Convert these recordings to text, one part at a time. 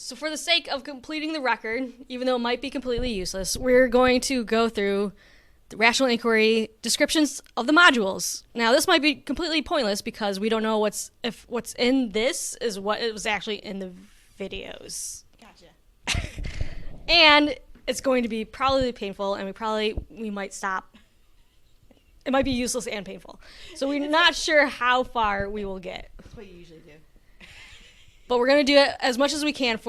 So for the sake of completing the record, even though it might be completely useless, we're going to go through the rational inquiry descriptions of the modules. Now, this might be completely pointless because we don't know what's in this is what it was actually in the videos. Gotcha. And it's going to be probably painful, and we might stop. It might be useless and painful. So we're not sure how far we will get. That's what you usually do. But we're going to do it as much as we can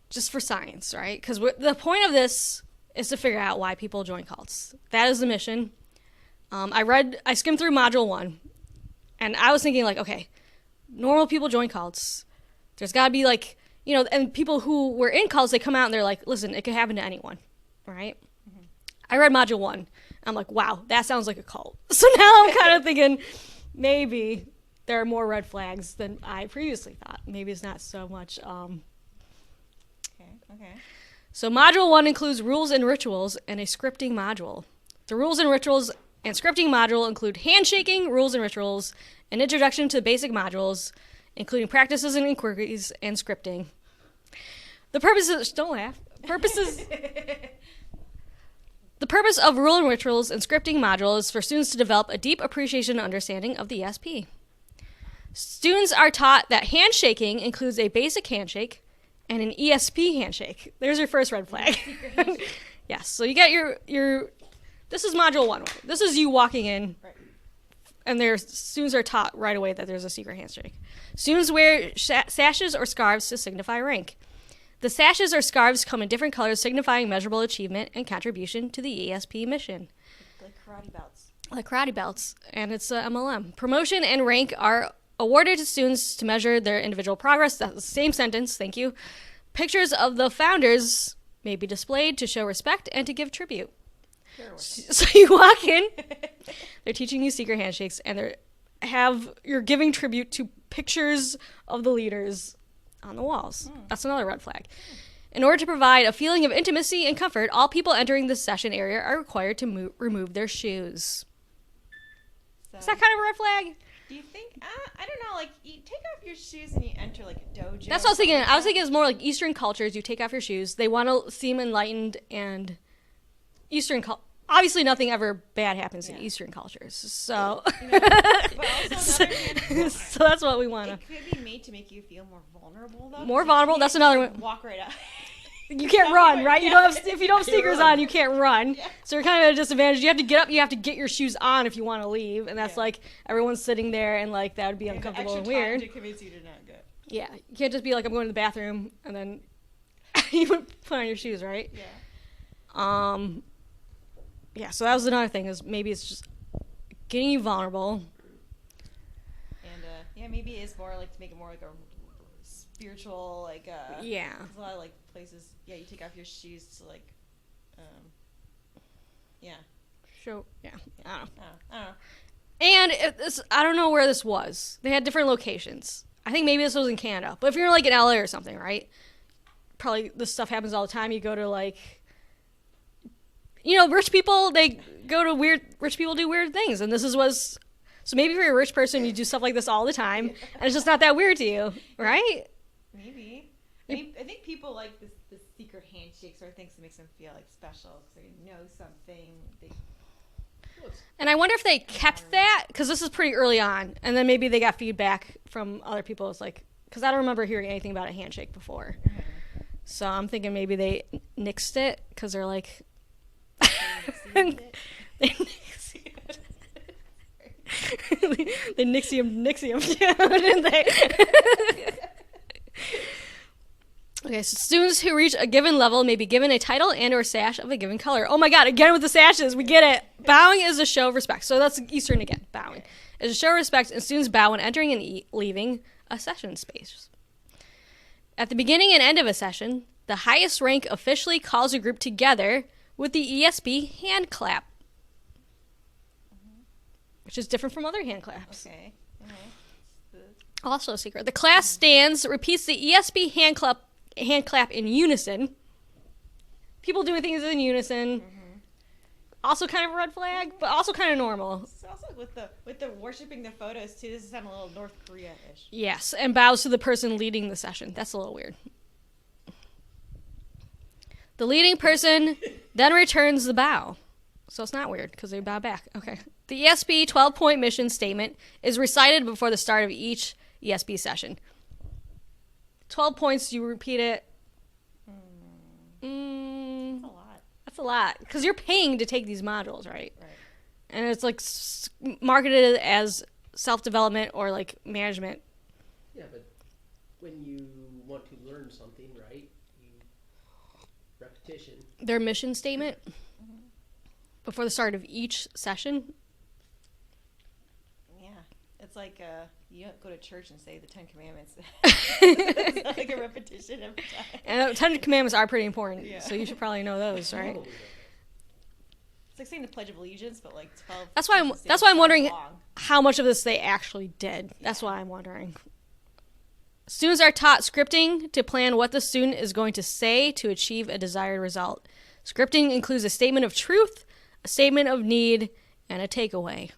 just for science, right? Because the point of this is to figure out why people join cults. That is the mission. I skimmed through module 1, and I was thinking, like, okay, normal people join cults. There's got to be, like, and people who were in cults, they come out and they're like, listen, it could happen to anyone, right? Mm-hmm. I read module 1. I'm like, wow, that sounds like a cult. So now I'm kind of thinking maybe there are more red flags than I previously thought. Maybe it's not so much. Okay. So module 1 includes rules and rituals and a scripting module. The rules and rituals and scripting module include handshaking, rules and rituals, an introduction to basic modules, including practices and inquiries and scripting. The purposes, don't laugh, The purpose of rule and rituals and scripting module is for students to develop a deep appreciation and understanding of the ESP. Students are taught that handshaking includes a basic handshake and an ESP handshake. There's your first red flag. Yes, so you get your this is module 1. This is you walking in, right. And students are taught right away that there's a secret handshake. Students wear sashes or scarves to signify rank. The sashes or scarves come in different colors, signifying measurable achievement and contribution to the ESP mission. Like karate belts, and it's a MLM. Promotion and rank are awarded to students to measure their individual progress. That's the same sentence, thank you. Pictures of the founders may be displayed to show respect and to give tribute. So you walk in, they're teaching you secret handshakes, and you're giving tribute to pictures of the leaders on the walls. That's another red flag. In order to provide a feeling of intimacy and comfort, all people entering the session area are required to remove their shoes. So, is that kind of a red flag? Do you think? I don't know. Like, you take off your shoes and you enter like a dojo. That's what I was thinking. I was thinking it's more like Eastern cultures. You take off your shoes. They want to seem enlightened, and Eastern obviously nothing ever bad happens in Eastern cultures. So, so that's what we want to. It could be made to make you feel more vulnerable, though. More vulnerable. That's another one. Walk right up. You can't run, right? You don't have, if you don't have sneakers on, you can't run. Yeah. So you're kind of at a disadvantage. You have to get up. You have to get your shoes on if you want to leave, and that's like everyone's sitting there, and like that would be uncomfortable and weird. To convince you to not go. Yeah, you can't just be like, I'm going to the bathroom, and then you put on your shoes, right? Yeah. Yeah. So that was another thing, is maybe it's just getting you vulnerable. And maybe it's more like to make it more like a spiritual, like yeah. There's a lot of like places. Yeah, you take off your shoes to like, yeah. Show. Yeah. I don't know. And I don't know where this was. They had different locations. I think maybe this was in Canada. But if you're like in LA or something, right? Probably this stuff happens all the time. You go to like, rich people. Rich people do weird things, and so maybe if you're a rich person, you do stuff like this all the time, and it's just not that weird to you, right? Maybe. I think people like this secret handshakes or things that makes them feel like special because they know something. And I wonder if they kept that, because this is pretty early on, and then maybe they got feedback from other people. It's like, because I don't remember hearing anything about a handshake before. Mm-hmm. So I'm thinking maybe they nixed it because they're like, they Nixium, didn't they? Okay, so students who reach a given level may be given a title and or sash of a given color. Oh my god, again with the sashes, we get it. Bowing is a show of respect. So that's Eastern again, bowing. Is a show of respect, and students bow when entering and leaving a session space. At the beginning and end of a session, the highest rank officially calls a group together with the ESP hand clap, which is different from other hand claps. Okay. Also a secret. The class stands, repeats the ESP hand clap in unison. People doing things in unison. Mm-hmm. Also kind of a red flag, but also kind of normal. It's also with the worshiping the photos too. This is kind of a little North Korea-ish. Yes, and bows to the person leading the session. That's a little weird. The leading person then returns the bow. So it's not weird because they bow back. Okay. The ESP 12-point mission statement is recited before the start of each ESP session. 12 points, you repeat it. That's a lot. That's a lot because you're paying to take these modules, right? Right. And it's like marketed as self-development or like management. Yeah, but when you want to learn something, right, repetition. Their mission statement before the start of each session. Yeah. It's like you don't go to church and say the 10 Commandments. It's like a repetition every time. And 10 Commandments are pretty important, Yeah. so you should probably know those, right? It's like saying the Pledge of Allegiance, but like 12. That's why I'm wondering how much of this they actually did. That's why I'm wondering. Students are taught scripting to plan what the student is going to say to achieve a desired result. Scripting includes a statement of truth, a statement of need, and a takeaway.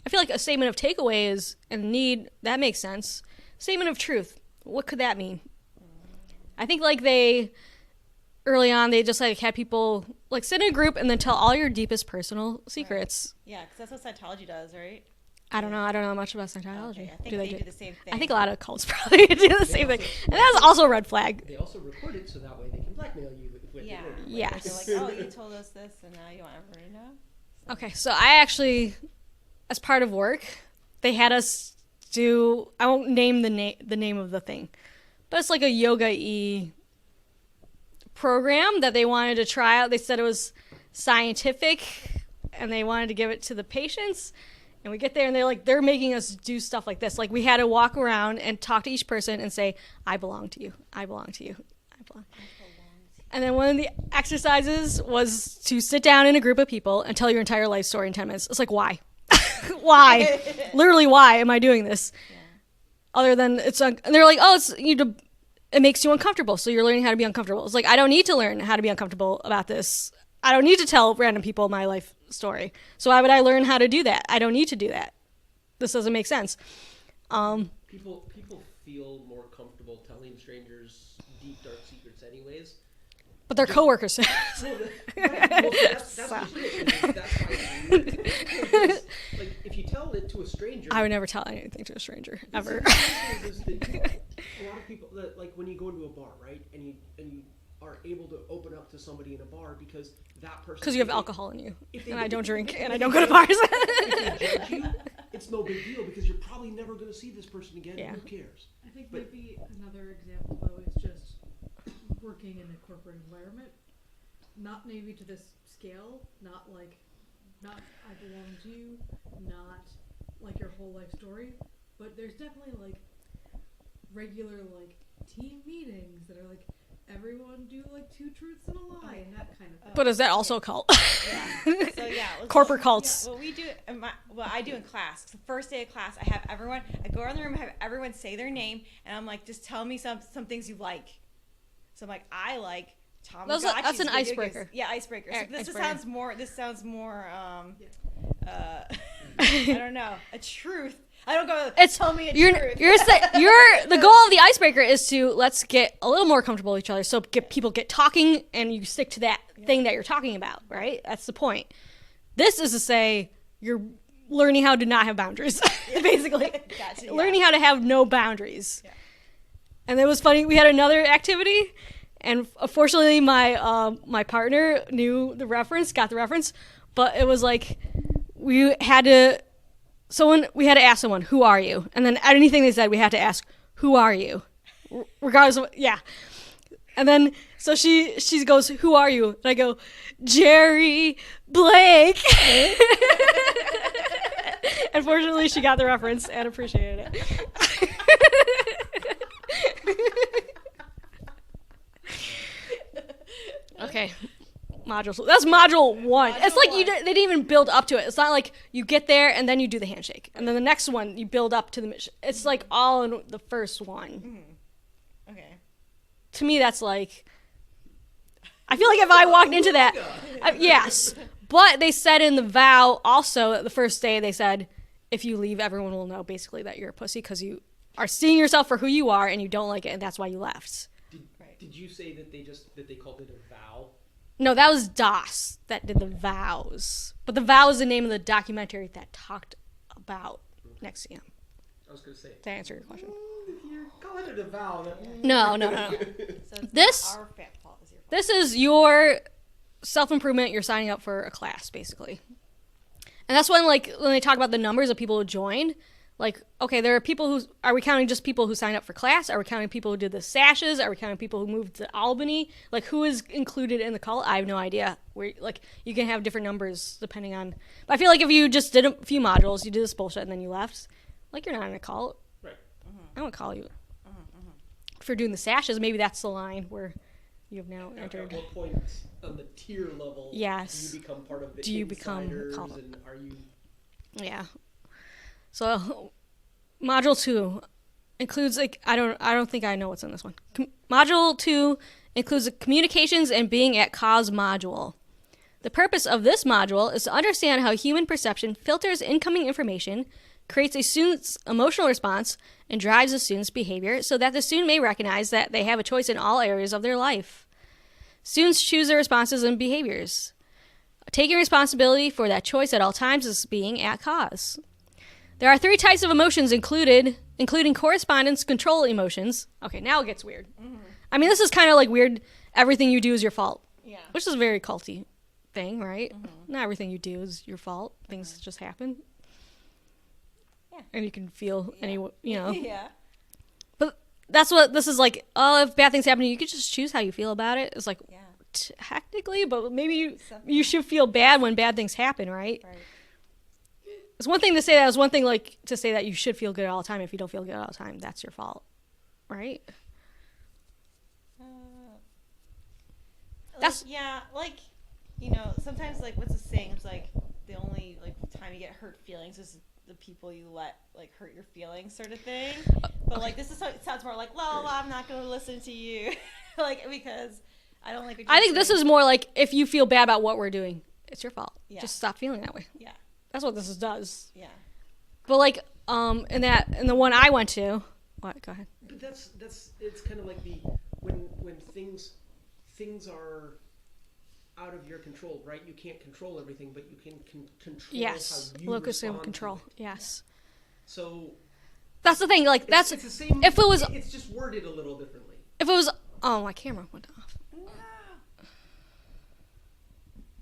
I feel like a statement of takeaway is and need, that makes sense. Statement of truth, what could that mean? I think like early on, they just like had people like sit in a group and then tell all your deepest personal secrets. Right. Yeah, because that's what Scientology does, right? I don't know much about Scientology. Okay, I think they do the same thing. I think a lot of cults probably do the same thing. And that's also a red flag. They also record it so that way they can blackmail you with Yeah. it. Yes. They're like, oh, you told us this, and now you want everyone to know? Okay, so I actually, as part of work, they had us do, I won't name the name of the thing, but it's like a yoga-y program that they wanted to try out. They said it was scientific, and they wanted to give it to the patients. And we get there, and they're making us do stuff like this. Like, we had to walk around and talk to each person and say, I belong to you. I belong to you. I belong. And then one of the exercises was to sit down in a group of people and tell your entire life story in 10 minutes. It's like, why? Why? Literally, why am I doing this? Yeah. Other than and they're like, oh, it makes you uncomfortable, so you're learning how to be uncomfortable. It's like, I don't need to learn how to be uncomfortable about this. I don't need to tell random people my life story. So why would I learn how to do that? I don't need to do that. This doesn't make sense. People feel more comfortable telling strangers deep, dark secrets anyways. But their coworkers. That's why like, if you tell it to a stranger... I would never tell anything to a stranger, ever. A lot of people, that like when you go into a bar, right, and you are able to open up to somebody in a bar because that person... Because you have alcohol in you, and I don't drink, and I don't go to bars. If they judge you, it's no big deal because you're probably never going to see this person again. Yeah. Who cares? I think maybe another example, though, is just working in a corporate environment. Not maybe to this scale, not I belong to you, not like your whole life story, but there's definitely like regular like team meetings that are like everyone do like 2 truths and a lie and that kind of thing. But is that also a cult? Yeah. So yeah, Corporate cults. Yeah, what we do, I do in class. The first day of class, I go around the room, have everyone say their name, and I'm like, just tell me some things you like. So I'm like, I like Tom. That's an icebreaker. Yeah, icebreaker. So this sounds more. I don't know, a truth. I don't go. Tell me a truth. The goal of the icebreaker is to let's get a little more comfortable with each other. So people get talking, and you stick to that thing that you're talking about, right? That's the point. This is to say you're learning how to not have boundaries, basically. Gotcha, yeah. Learning how to have no boundaries. Yeah. And it was funny. We had another activity, and unfortunately, my partner got the reference, but it was like we had to ask someone, who are you? And then anything they said, we had to ask, who are you? Regardless of, yeah. And then, so she goes, who are you? And I go, Jerry Blake. Unfortunately, she got the reference and appreciated it. Okay. That's module 1. It's like they didn't even build up to it. It's not like you get there and then you do the handshake. And then the next one, you build up to the mission. It's like all in the first one. Mm-hmm. Okay. To me, that's like... I feel like if I walked into that... yes. But they said in the vow also, the first day, they said, if you leave, everyone will know basically that you're a pussy because you are seeing yourself for who you are and you don't like it and that's why you left. Did you say that they called it a vow? No, that was DOS that did the vows. But the vow is the name of the documentary that talked about NXIVM. I was going to say. To answer your question. If you're calling it a vow, that... No. So it's This- not our fault. It's your fault. This is your self-improvement. You're signing up for a class, basically. And that's when they talk about the numbers of people who joined. Like, okay, there are people who... Are we counting just people who signed up for class? Are we counting people who did the sashes? Are we counting people who moved to Albany? Like, who is included in the cult? I have no idea. You can have different numbers depending on... But I feel like if you just did a few modules, you did this bullshit, and then you left, like, you're not in a cult. Right. I won't call you. For doing the sashes, maybe that's the line where you have now entered. At what point on the tier level Yes. do you become part of the Do you become a insiders, cult? and are you... Yeah. So, module 2 includes I don't think I know what's in this one. Module 2 includes the communications and being at cause module. The purpose of this module is to understand how human perception filters incoming information, creates a student's emotional response, and drives a student's behavior so that the student may recognize that they have a choice in all areas of their life. Students choose their responses and behaviors. Taking responsibility for that choice at all times is being at cause. There are 3 types of emotions including correspondence control emotions. Okay, now it gets weird. I mean, this is kind of like weird. Everything you do is your fault. Yeah. Which is a very culty thing, right? Not everything you do is your fault. Things just happen. Yeah. And you can feel Yeah. But that's what this is like. Oh, if bad things happen to you, you can just choose how you feel about it. It's like, Yeah. technically, but maybe you should feel bad when bad things happen, right? Right. It's one thing to say that. It's one thing to say that you should feel good all the time. If you don't feel good all the time, that's your fault, right? That's- sometimes what's the saying? It's like the only time you get hurt feelings is the people you let hurt your feelings, sort of thing. But this is it sounds more like, well, I'm not going to listen to you, because I don't like. What I you're think this saying. is more like if you feel bad about what we're doing, it's your fault. Yeah. Just stop feeling that way. Yeah. That's what this does. Yeah. But in the one I went to, what? Go ahead. But that's it's kind of like when things are out of your control, right? You can't control everything, but you can control Yes, how you locus of respond to control. it. Yes, So that's the thing. That's it's the same. if it was it's just worded a little differently. if it was. Oh, my camera went off. No.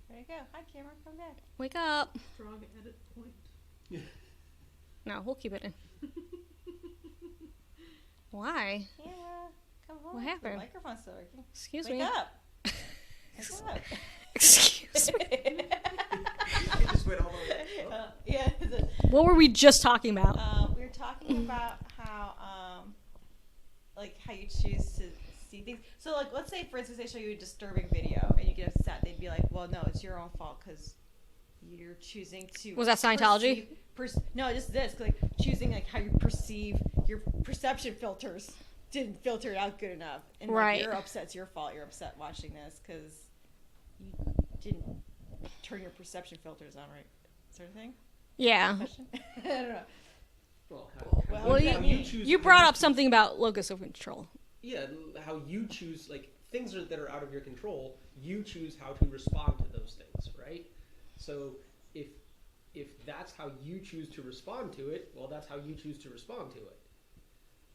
There you go. Hi, camera. Come back. Wake up. Strong edit point. No, we'll keep it in. Why? Camera. Come home. What happened? The microphone's still working. Excuse Wake me. up. Wake up. Excuse me. It just went all the way. Oh. Yeah. What were we just talking about? We were talking about how how you choose to see things. So let's say for instance they show you a disturbing video and you get upset. They'd be like, well, no, it's your own fault because you're choosing to. Was that Scientology? No, just this choosing how you perceive your perception filters didn't filter it out good enough, and Right. you're upset. It's your fault. You're upset watching this because you didn't turn your perception filters on right, sort of thing. Yeah. Question? I don't know. Well, Well, how choose you how brought you up choose- something about locus of control. Yeah, how you choose things that are out of your control. You choose how to respond to those things, right? So if that's how you choose to respond to it, well, that's how you choose to respond to it.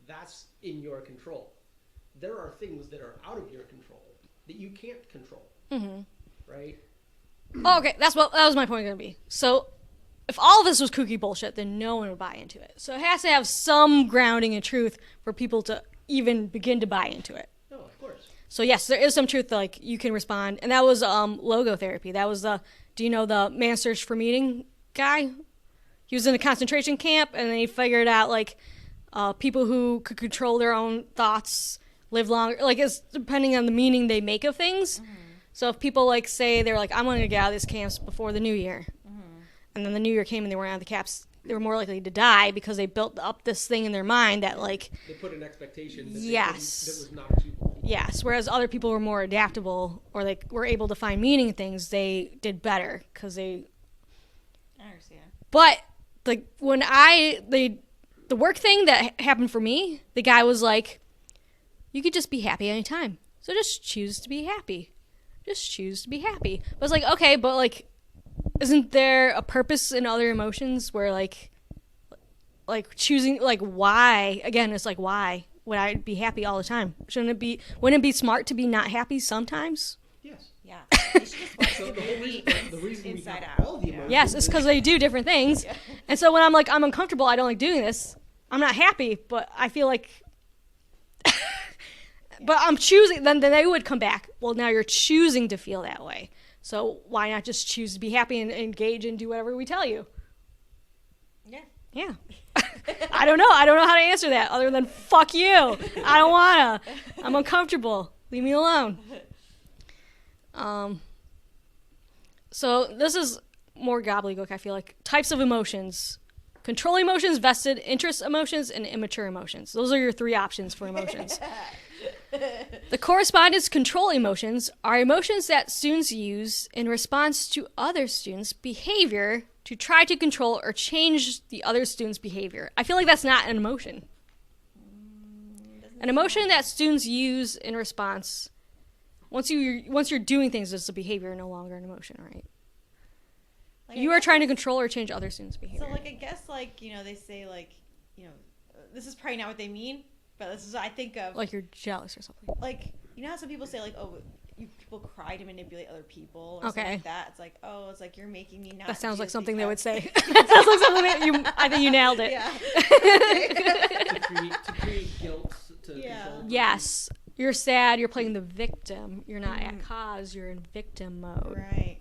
That's in your control. There are things that are out of your control that you can't control, right? Oh, okay, that was my point going to be. So, if all of this was kooky bullshit, then no one would buy into it. So it has to have some grounding in truth for people to even begin to buy into it. No, of course. So yes, there is some truth that you can respond, and that was logotherapy. That was the the man search for meaning guy? He was in a concentration camp, and then he figured out people who could control their own thoughts live longer. It's depending on the meaning they make of things. So if people say they're I'm going to get out of these camps before the new year, and then the new year came and they weren't out of the camps, they were more likely to die because they built up this thing in their mind that They put an expectation that Yes. that was not achievable. yes. Whereas other people were more adaptable or were able to find meaning in things. They did better because they. I understand. But when the work thing that happened for me, the guy was like, you could just be happy anytime. So just choose to be happy. just choose to be happy. But it's like, okay, but like, isn't there a purpose in other emotions where like choosing, like, why? Again, it's like, why would I be happy all the time? Wouldn't it be smart to be not happy sometimes? Yes. Yeah. You should just watch So the the whole movie reason, we Inside have Out. all the Yeah. emotions. Yes, it's because they do different things. Yeah. And so when I'm like, I'm uncomfortable, I don't like doing this, I'm not happy, but I feel like, but I'm choosing, then they would come back. Well, now you're choosing to feel that way. So why not just choose to be happy and engage and do whatever we tell you? Yeah. Yeah. I don't know how to answer that other than fuck you. I don't wanna. I'm uncomfortable. Leave me alone. So this is more gobbledygook, I feel like. Types of emotions. Control emotions, vested interest emotions, and immature emotions. Those are your 3 options for emotions. The correspondence control emotions are emotions that students use in response to other students' behavior to try to control or change the other student's behavior. I feel like that's not an emotion. An emotion that students use in response, once you're doing things, it's a behavior, no longer an emotion, right? Like, You are trying to control or change other students' behavior. So, like, I guess, like, you know, they say, like, you know, this is probably not what they mean, but this is what I think of. Like you're jealous or something. Like, you know how some people say, like, oh, people cry to manipulate other people or Okay. something like that? It's like, oh, it's like you're making me not. That sounds do like this something they would because- say. That sounds like something that I think you nailed it. Yeah. to create guilt, to Yeah. control. Yes. You're sad, you're playing the victim. You're not at cause, you're in victim mode. Right.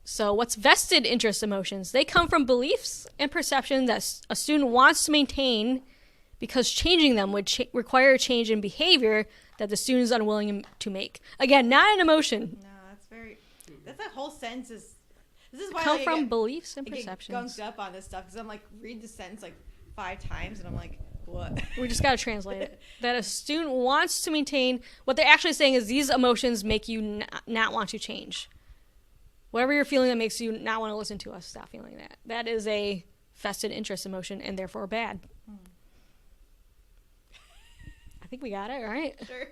So what's vested interest emotions? They come from beliefs and perception that a student wants to maintain because changing them would require a change in behavior that the student is unwilling to make. Again, not an emotion. No, that's a whole sentence. This is why Come like, from I get, beliefs and I get perceptions. gunked up on this stuff because I'm like, read the sentence like 5 times and I'm like, what? We just got to translate it. That a student wants to maintain, what they're actually saying is these emotions make you not want to change. Whatever you're feeling that makes you not want to listen to us, stop feeling that. That is a vested interest emotion and therefore bad. I think we got it, right? Sure.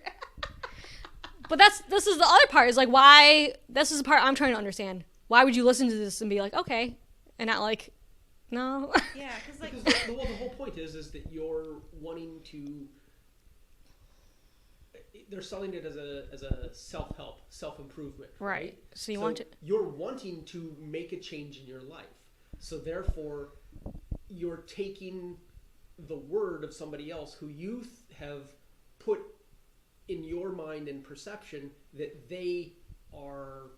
But this is the other part, is like why, this is the part I'm trying to understand. Why would you listen to this and be like, okay, and not like, no? Yeah, because like, Because the whole point is that you're wanting to. They're selling it as a self-help, self-improvement. Right. So you want it. You're wanting to make a change in your life. So therefore, you're taking the word of somebody else who you have put in your mind and perception that they are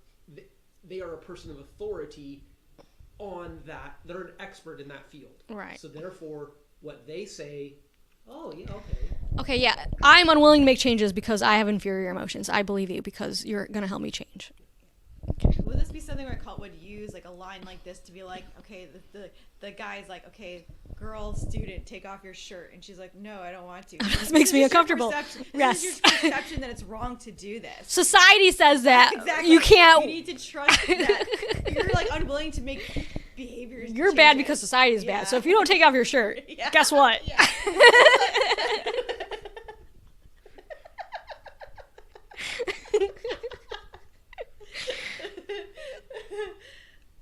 a person of authority on that. They're an expert in that field. Right. So therefore, what they say, oh yeah, okay. Okay, yeah, I'm unwilling to make changes because I have inferior emotions. I believe you because you're going to help me change. would this be something where a cult would use like a line like this to be like, okay, the guy's like, okay, girl student, take off your shirt, and she's like, no, I don't want to. This makes me uncomfortable. This is your perception that it's wrong to do this. Society says that Exactly. you can't. You need to trust that you're like unwilling to make behaviors. You're bad changes. because society is Yeah. bad. So if you don't take off your shirt, Yeah. guess what? Yeah.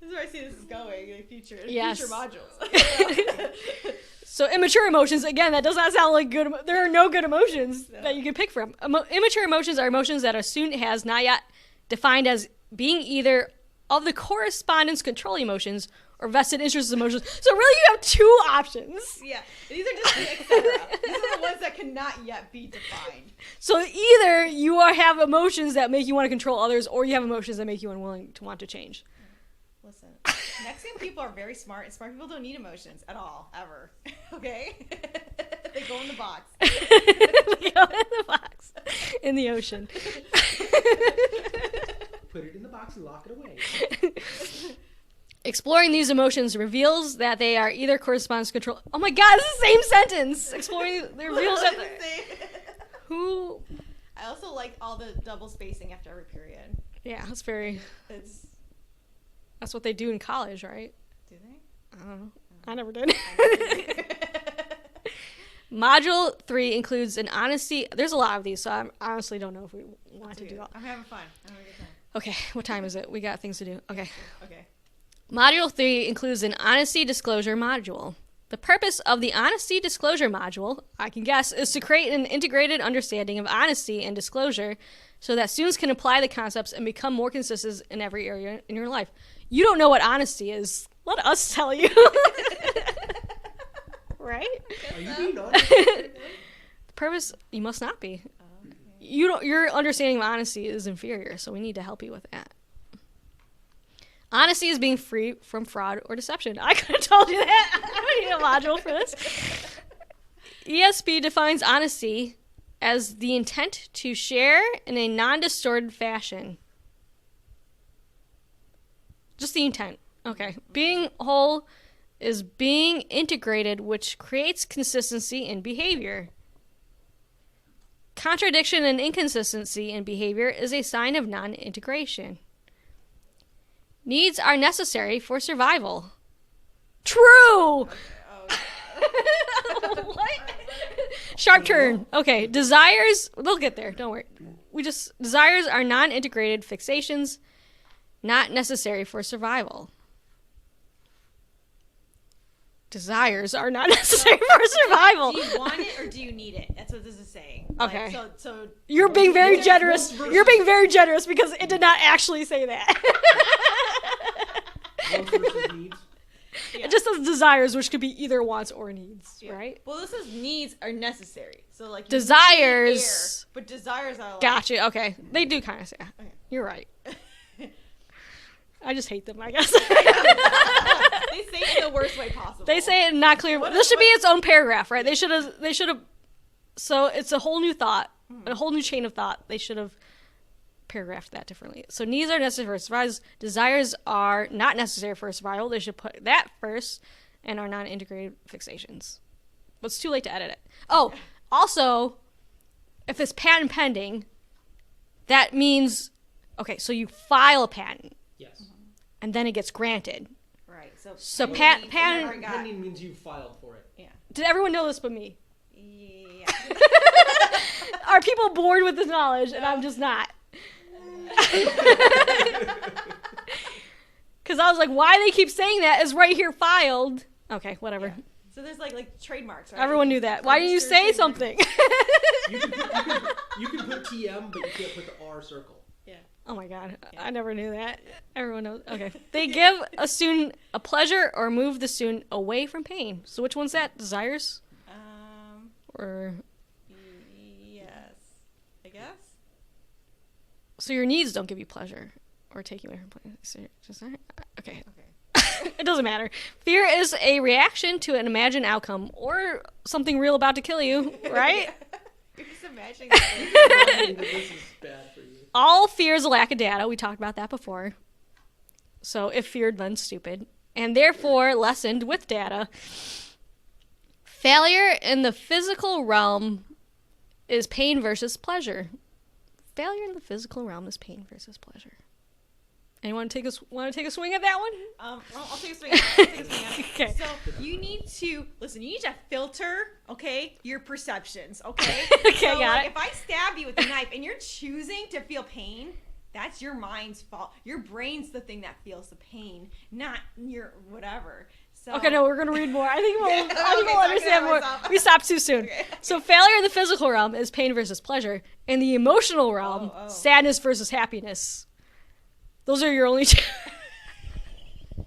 This is where I see this is going, like future Yes. modules. So immature emotions, again, that does not sound like good. There are no good emotions that you can pick from. Immature emotions are emotions that a student has not yet defined as being either of the correspondence control emotions or vested interest emotions. So really you have 2 options. Yeah, these are just the etc. These are the ones that cannot yet be defined. So either you have emotions that make you want to control others, or you have emotions that make you unwilling to want to change. Listen, NXIVM people are very smart, and smart people don't need emotions at all, ever. Okay? They go in the box. They go in the box, in the ocean. Put it in the box and lock it away. Exploring these emotions reveals that they are either correspondence control. Oh my God, it's the same sentence. Exploring the reveals that who. I also liked all the double spacing after every period. Yeah, that's very. It's That's what they do in college, right? do they? I don't know. I never did. Module 3 includes an honesty. There's a lot of these, so I honestly don't know if we want to do all. I'm having fun. I'm having a good time. Okay, what time is it? We got things to do. Okay. Okay. Module 3 includes an honesty disclosure module. The purpose of the honesty disclosure module, I can guess, is to create an integrated understanding of honesty and disclosure so that students can apply the concepts and become more consistent in every area in your life. You don't know what honesty is. Let us tell you. Right? Are you being honest right now? The purpose, you must not be. Okay. Your understanding of honesty is inferior, so we need to help you with that. Honesty is being free from fraud or deception. I could have told you that. I don't need a module for this. ESP defines honesty as the intent to share in a non-distorted fashion. Just the intent. Okay. Being whole is being integrated, which creates consistency in behavior. Contradiction and inconsistency in behavior is a sign of non-integration. Needs are necessary for survival. True! Oh, What? Sharp turn. Okay, desires, they'll get there, don't worry. Desires are non-integrated fixations, not necessary for survival. Desires are not necessary for survival. Do you want it or do you need it? That's what this is saying. Okay. Like, so You're being very What's generous. versus- You're being very generous because it did not actually say that. Wants versus needs. yeah. It just says desires, which could be either wants or needs, Yeah. right? Well, this is needs are necessary. So like you Desires. need air, but desires are like, Gotcha. Okay. They do kind of say that. Okay. You're right. I just hate them, I guess. They say it in the worst way possible. They say it in not clear. This should be its own paragraph, right? They should have. So it's a whole new thought, a whole new chain of thought. They should have paragraphed that differently. So needs are necessary for survival. Desires are not necessary for survival. They should put that first, and are non-integrated fixations. But it's too late to edit it. Oh, also, if it's patent pending, that means, okay, so you file a patent, Yes. and then it gets granted. Right. So pending patent- means you never Patent got- pending means you filed for it. Yeah. Did everyone know this but me? Yeah. Are people bored with this knowledge, and I'm just not? Because I was like, why they keep saying that is right here filed. Okay, whatever. Yeah. So there's like trademarks, right? Everyone knew that. Why didn't you say Registered something? You can put TM, but you can't put the R circle. Yeah. Oh my god, Yeah. I never knew that. Everyone knows. Okay. They give a student a pleasure or move the student away from pain. So which one's that? Desires? Or Yes. I guess. so your needs don't give you pleasure or take you away from pain. So okay. Okay. It doesn't matter. Fear is a reaction to an imagined outcome or something real about to kill you, right? You're just imagining. Imagining that this is bad for you. All fear is a lack of data. We talked about that before. So if feared, then stupid. And therefore lessened with data. Failure in the physical realm is pain versus pleasure. Failure in the physical realm is pain versus pleasure. Anyone want to take a swing at that one? I'll take a swing. I'll take a swing at it. Okay. So you need to filter, okay, your perceptions, okay? Okay, so, got like, it. if I stab you with a knife and you're choosing to feel pain, that's your mind's fault. Your brain's the thing that feels the pain, not your whatever. So Okay, no, we're going to read more. I think we'll, Okay, I think we'll so I can understand have more. myself. We stopped too soon. Okay. So failure in the physical realm is pain versus pleasure. In the emotional realm, Oh. sadness versus happiness. Those are your only two.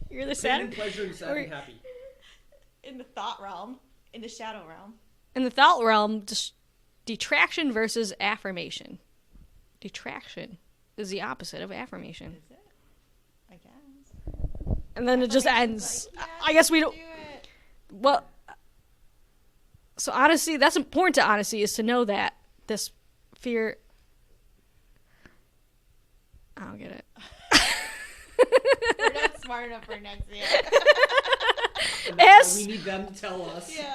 You're the Pain and sad. pleasure and sad and happy. in the thought realm, in the shadow realm. In the thought realm, detraction versus affirmation. Detraction is the opposite of affirmation. Is it? I guess. And then it just ends. Like, yeah, I guess we don't. do it. Well, so honesty, that's important to honesty, is to know that this fear. I don't get it. We're not smart enough for next year. And Yes. we need them to tell us. Yeah.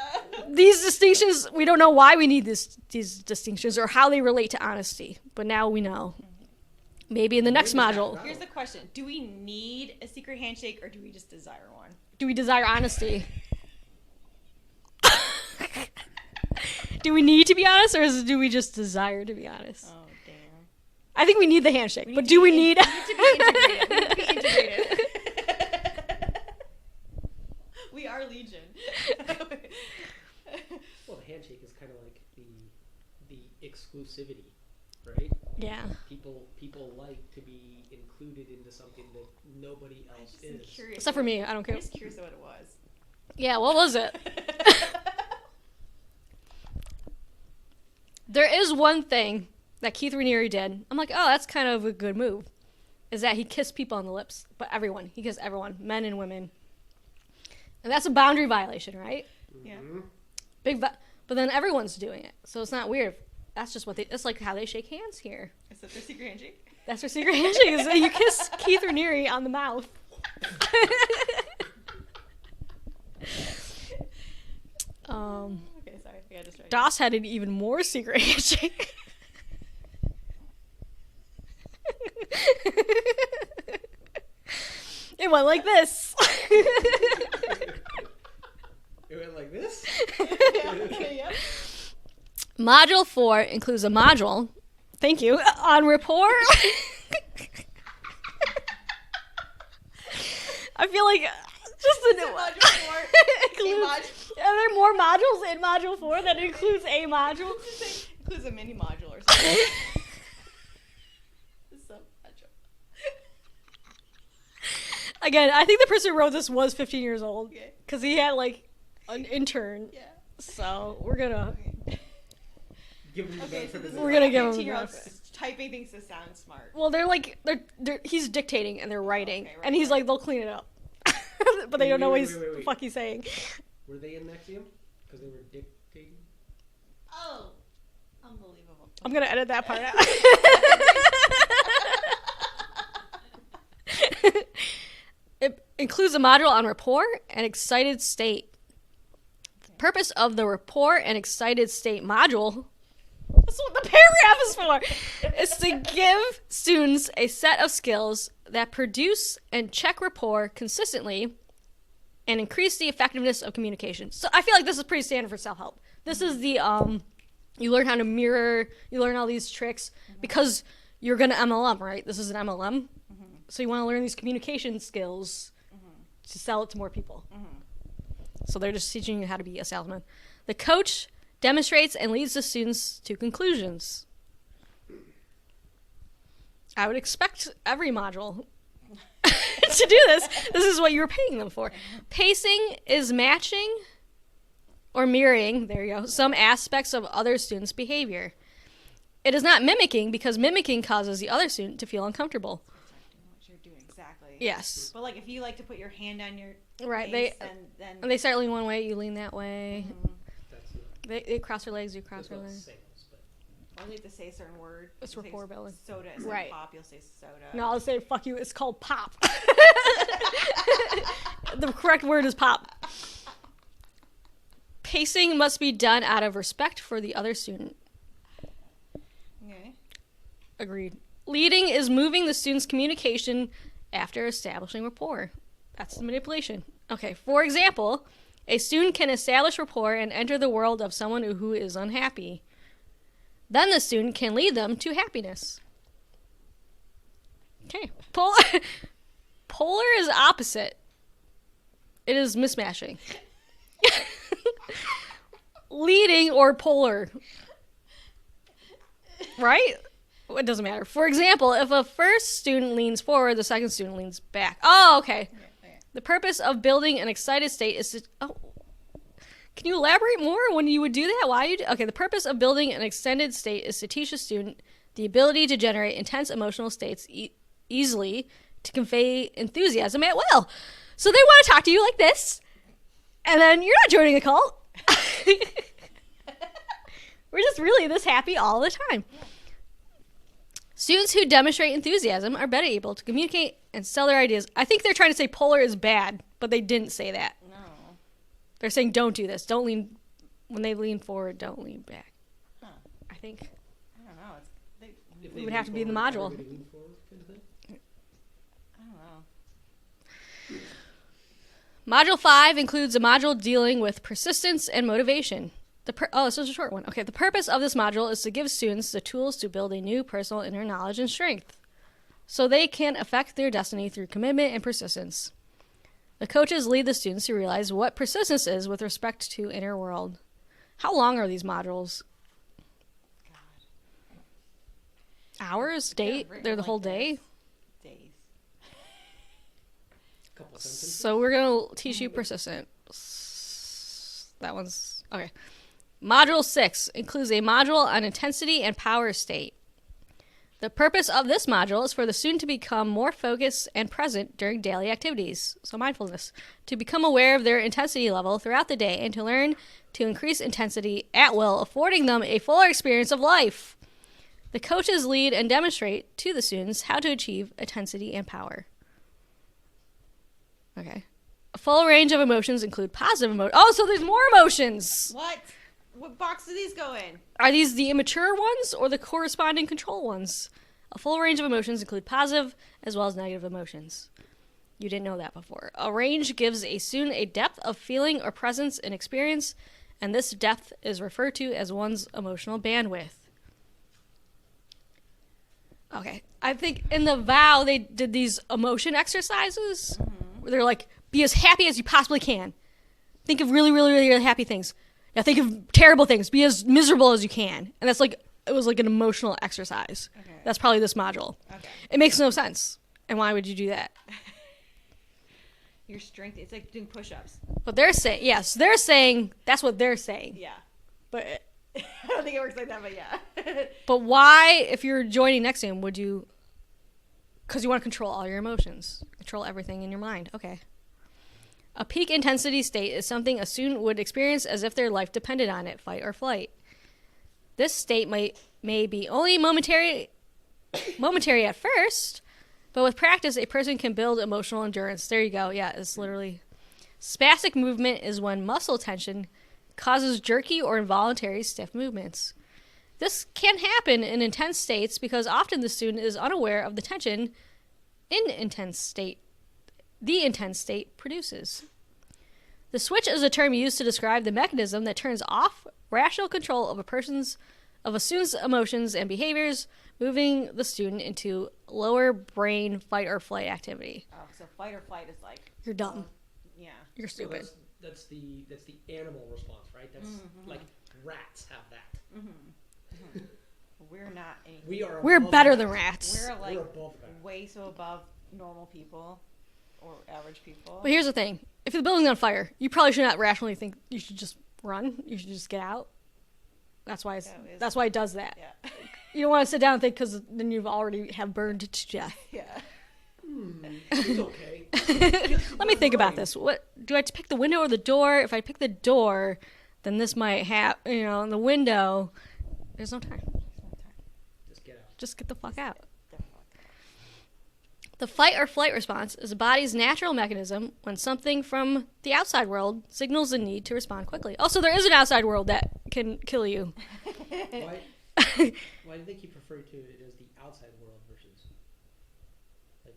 These distinctions, we don't know why we need these distinctions or how they relate to honesty, but now we know. Maybe in the next Where does that module. go? Here's the question: do we need a secret handshake, or do we just desire one? Do we desire honesty? Do we need to be honest, or do we just desire to be honest? Oh damn. I think we need the handshake, but do we need? We need to be integrated. We need to be integrated. We are Legion. Well, the handshake is kind of like the exclusivity, right? Yeah. People like to be included into something that nobody else is. Curious. Except for me, I don't care. I'm just curious what it was. Yeah, what was it? There is one thing that Keith Raniere did. I'm like, oh, that's kind of a good move. Is that he kissed people on the lips, but everyone. He kissed everyone, men and women. And that's a boundary violation, right? Yeah. But then everyone's doing it, so it's not weird. That's just what it's like how they shake hands here. Is that their secret handshake? That's their secret handshake. Is that you kiss Keith Raniere on the mouth. Okay, sorry. I got distracted. Doss had an even more secret handshake. It went like this. It went like this? Okay, yep. Module 4 includes a module, thank you, on rapport. I feel like just a new one. Module 4. Are there more modules in module 4 that includes a module? Includes a mini module or something. Sub-module. Again, I think the person who wrote this was 15 years old Okay. because he had like an intern. Yeah. So we're gonna Give them the Okay, benefit so of this the is We're gonna like give him 15-year-old this. typing things to sound smart. well, they're he's dictating and they're writing, Okay, and he's right. like they'll clean it up, but they don't know what the fuck he's saying. Were they in NXIVM? Because they were dictating? Oh, unbelievable. I'm gonna edit that part out. It includes a module on rapport and excited state. The purpose of the rapport and excited state module, that's what the paragraph is for, is to give students a set of skills that produce and check rapport consistently and increase the effectiveness of communication. So I feel like this is pretty standard for self-help. This is the, you learn how to mirror, you learn all these tricks because you're going to MLM, right? This is an MLM. So you want to learn these communication skills to sell it to more people. So they're just teaching you how to be a salesman. The coach demonstrates and leads the students to conclusions. I would expect every module to do this. This is what you're paying them for. Pacing is matching or mirroring, there you go, some aspects of other students' behavior. It is not mimicking because mimicking causes the other student to feel uncomfortable. What you're doing exactly. Yes. But like if you like to put your hand on your Right. face, then And they start leaning one way, you lean that way. That's not, They cross their legs, you cross that's their not legs. sales, but or you have to say a certain word. It's You say rapport building. Soda is Right. like pop. You'll say soda. No, I'll say fuck you. It's called pop. The correct word is pop. Pacing must be done out of respect for the other student. Okay. Agreed. Leading is moving the student's communication after establishing rapport. That's the manipulation. Okay, for example, a student can establish rapport and enter the world of someone who is unhappy. Then the student can lead them to happiness. Okay. Polar is opposite. It is mismatching. Leading or polar. Right? It doesn't matter. For example, if a first student leans forward, the second student leans back. Oh, okay. Okay. The purpose of building an excited state is to... Oh, can you elaborate more when you would do that? Why you do... Okay, the purpose of building an extended state is to teach a student the ability to generate intense emotional states easily to convey enthusiasm at will. So they want to talk to you like this, and then you're not joining the cult. We're just really this happy all the time. Students who demonstrate enthusiasm are better able to communicate and sell their ideas. I think they're trying to say polar is bad, but they didn't say that. No. They're saying don't do this. Don't lean. When they lean forward, don't lean back. Huh. I think. I don't know. if We they would lean have to be in the forward, module. everybody lean forward kind of thing? I don't know. Module 5 includes a module dealing with persistence and motivation. This is a short one. Okay, the purpose of this module is to give students the tools to build a new personal inner knowledge and strength, so they can affect their destiny through commitment and persistence. The coaches lead the students to realize what persistence is with respect to inner world. How long are these modules? Hours? Day? They're the whole day? Days. Couple sentences. So we're going to teach you persistent. That one's... Okay. Module 6 includes a module on intensity and power state. The purpose of this module is for the student to become more focused and present during daily activities, so mindfulness, to become aware of their intensity level throughout the day and to learn to increase intensity at will, affording them a fuller experience of life. The coaches lead and demonstrate to the students how to achieve intensity and power. Okay. A full range of emotions include positive emotions. Oh, so there's more emotions! What? What box do these go in? Are these the immature ones or the corresponding control ones? A full range of emotions include positive as well as negative emotions. You didn't know that before. A range gives a student a depth of feeling or presence in experience, and this depth is referred to as one's emotional bandwidth. Okay, I think in the vow they did these emotion exercises. Where they're like, be as happy as you possibly can. Think of really, really, really, really happy things. Now think of terrible things. Be as miserable as you can. And that's like, it was like an emotional exercise. Okay. That's probably this module. Okay. It makes no sense. And why would you do that? Your strength, it's like doing push-ups. But they're saying, yes, they're saying, that's what they're saying. Yeah. But I don't think it works like that, but yeah. but why, if you're joining NXIVM, would you, because you want to control all your emotions. Control everything in your mind. Okay. A peak intensity state is something a student would experience as if their life depended on it, fight or flight. This state may be only momentary at first, but with practice, a person can build emotional endurance. There you go. Yeah, it's literally... Spastic movement is when muscle tension causes jerky or involuntary stiff movements. This can happen in intense states because often the student is unaware of the tension the intense state produces. The switch is a term used to describe the mechanism that turns off rational control of a student's emotions and behaviors, moving the student into lower brain fight or flight activity. Oh, so fight or flight is like... You're dumb. Yeah. You're So stupid. that's the animal response, right? That's like rats have that. We're not anything. We're above better that. than rats. We're like We're above that. way so above normal people or average people. But here's the thing. If the building's on fire, you probably should not rationally think you should just run. You should just get out. That's why that's why it does that. Yeah. You don't want to sit down and think because then you've already have burned to death. Yeah. It's okay. Let me think about this. What do I pick, the window or the door? If I pick the door, then this might happen. You know, in the window, there's no time. Just get out. Just get the fuck out. The fuck. The fight or flight response is the body's natural mechanism when something from the outside world signals the need to respond quickly. Also, there is an outside world that can kill you. Why do they keep referring to it as the outside world versus like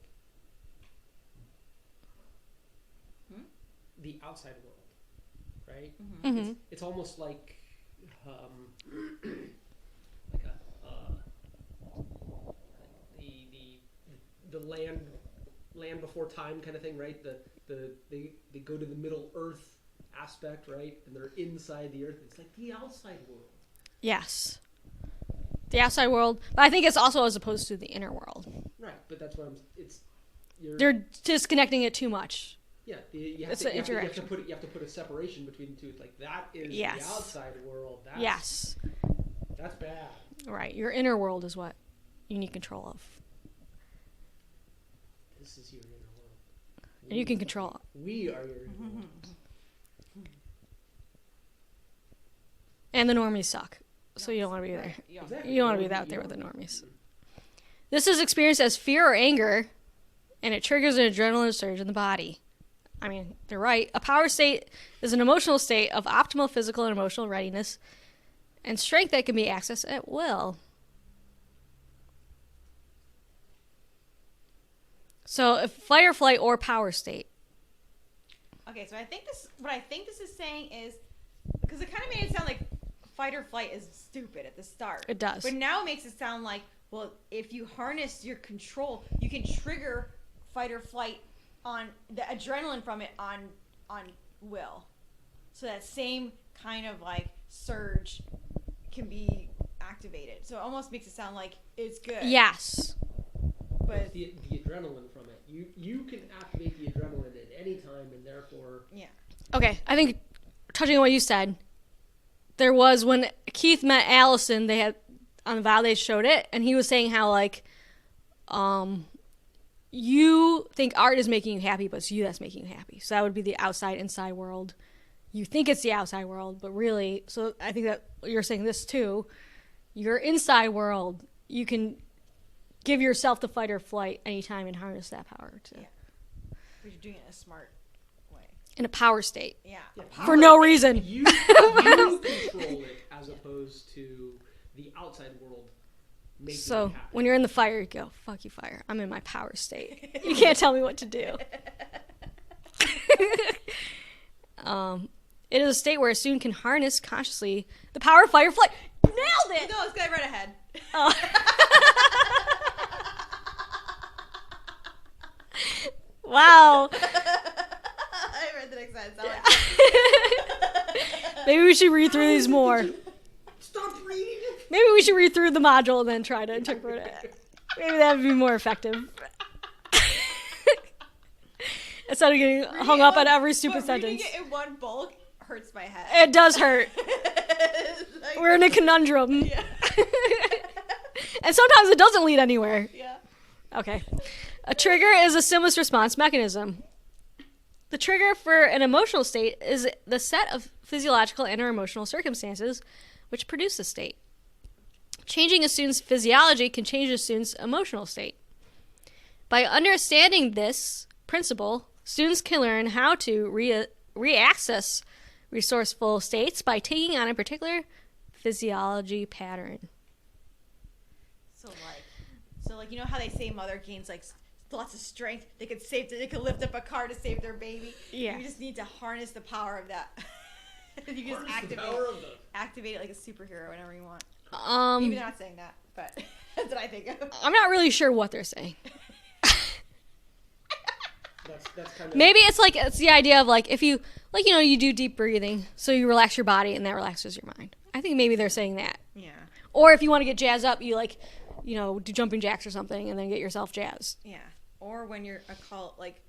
the outside world, right? Mm-hmm. It's almost like the land before time kind of thing, right? They go to the Middle Earth aspect, right? And they're inside the Earth. It's like the outside world. Yes. The outside world, but I think it's also as opposed to the inner world. Right, but that's what They're disconnecting it too much. Yeah, you have It's to an interaction. You have to put a separation between the two. It's like that is Yes. the outside world. Yes. That's bad. Right. Your inner world is what you need control of. This is your inner world. And you can control it. We are your inner world. And the normies suck. So you don't want to be there. Exactly. You don't want to be out there with the normies. This is experienced as fear or anger, and it triggers an adrenaline surge in the body. I mean, they're right. A power state is an emotional state of optimal physical and emotional readiness and strength that can be accessed at will. So, if fight or flight or power state. Okay, so what I think this is saying is, because it kind of made it sound like fight or flight is stupid at the start. It does. But now it makes it sound like, well, if you harness your control, you can trigger fight or flight on the adrenaline from it on will. So that same kind of like surge can be activated. So it almost makes it sound like it's good. Yes. But the adrenaline from it. You can activate the adrenaline at any time, and therefore. yeah. Okay, I think touching on what you said, there was when Keith met Allison, they had on the Vow they showed it, and he was saying how like, you think art is making you happy, but it's you that's making you happy. So that would be the outside inside world. You think it's the outside world, but really, so I think that you're saying this too. Your inside world, you can give yourself the fight or flight anytime and harness that power to, Yeah. But you're doing it in a smart way. in a power state Yeah. for no reason. You control it as opposed to the outside world making So it happen. when you're in the fire, you go, fuck you, fire. I'm in my power state. You can't tell me what to do. It is a state where a student can harness consciously the power of fight or flight. Nailed it! No, this guy right ahead. Oh. Wow. I read the next sentence. Maybe we should read through these more. Stop reading. Maybe we should read through the module and then try to interpret it. Maybe that would be more effective. Instead of getting hung up on every stupid sentence. Reading it in one bulk hurts my head. It does hurt. Like, We're in a conundrum. yeah. And sometimes it doesn't lead anywhere. Yeah. Okay. A trigger is a stimulus response mechanism. The trigger for an emotional state is the set of physiological and or emotional circumstances which produce the state. Changing a student's physiology can change a student's emotional state. By understanding this principle, students can learn how to reaccess resourceful states by taking on a particular physiology pattern. So like, you know how they say mother gains like lots of strength. They could lift up a car to save their baby. Yeah. You just need to harness the power of that. You can just Harness the power of the- activate it like a superhero whenever you want. Maybe Um, they're not saying that, but that's what I think of. I'm not really sure what they're saying. That's kind of Maybe it's the idea of like if you like you do deep breathing, so you relax your body and that relaxes your mind. I think maybe they're saying that. Yeah. Or if you want to get jazzed up, you do jumping jacks or something and then get yourself jazzed. Yeah. Or when you're a cult, like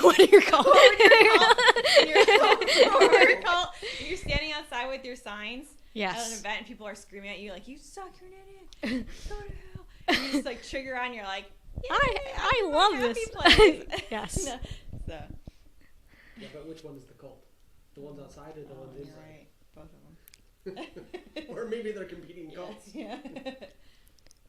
What are your called? when you're standing outside with your signs at an Yes. event and people are screaming at you like, "You suck, you're an idiot, go to hell," and you just like trigger on, you're like, I I'm love in a happy this. place. Yes. No, so Yeah, but which one is the cult? The ones outside or the ones you're inside? right, both of them. Or maybe they're competing cults. Yeah.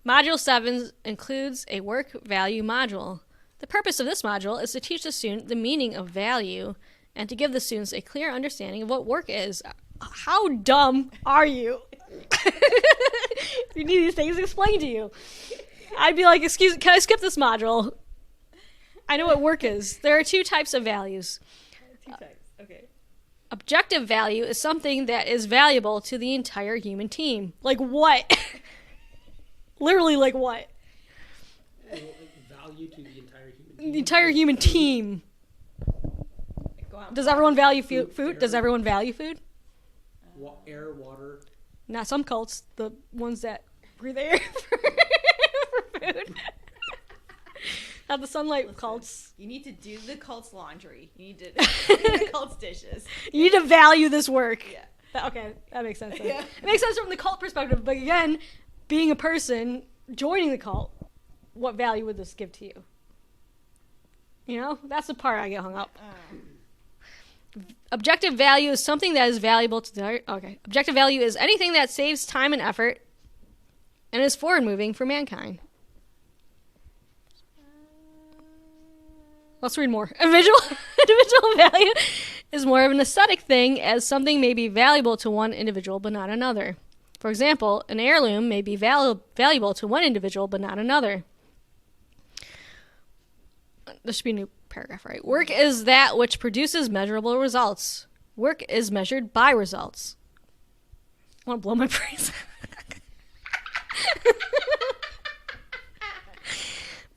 Module 7 includes a work value module. The purpose of this module is to teach the student the meaning of value and to give the students a clear understanding of what work is. How dumb are you? You need these things explained to you. I'd be like, excuse, can I skip this module? I know what work is. There are two types of values. Two types. Okay. Objective value is something that is valuable to the entire human team. Like what? Literally like what? Value to the entire human team. The entire human team. Go out. Does everyone value food? Food, Does air. everyone value food? Air, water. Not some cults. The ones that breathe air for food. Not the sunlight Listen, cults. You need to do the cult's laundry. You need to do the cult's dishes. You need to value this work. Yeah. Okay, that makes sense. Then. Yeah. It makes sense from the cult perspective, but again, being a person joining the cult, what value would this give to you? You know, that's the part I get hung up. Objective value is something that is valuable to the... Okay. Objective value is anything that saves time and effort and is forward-moving for mankind. Let's read more. Individual value is more of an aesthetic thing, as something may be valuable to one individual but not another. For example, an heirloom may be valuable to one individual but not another. This should be a new paragraph, right? Work is that which produces measurable results. Work is measured by results. Want to blow my brains?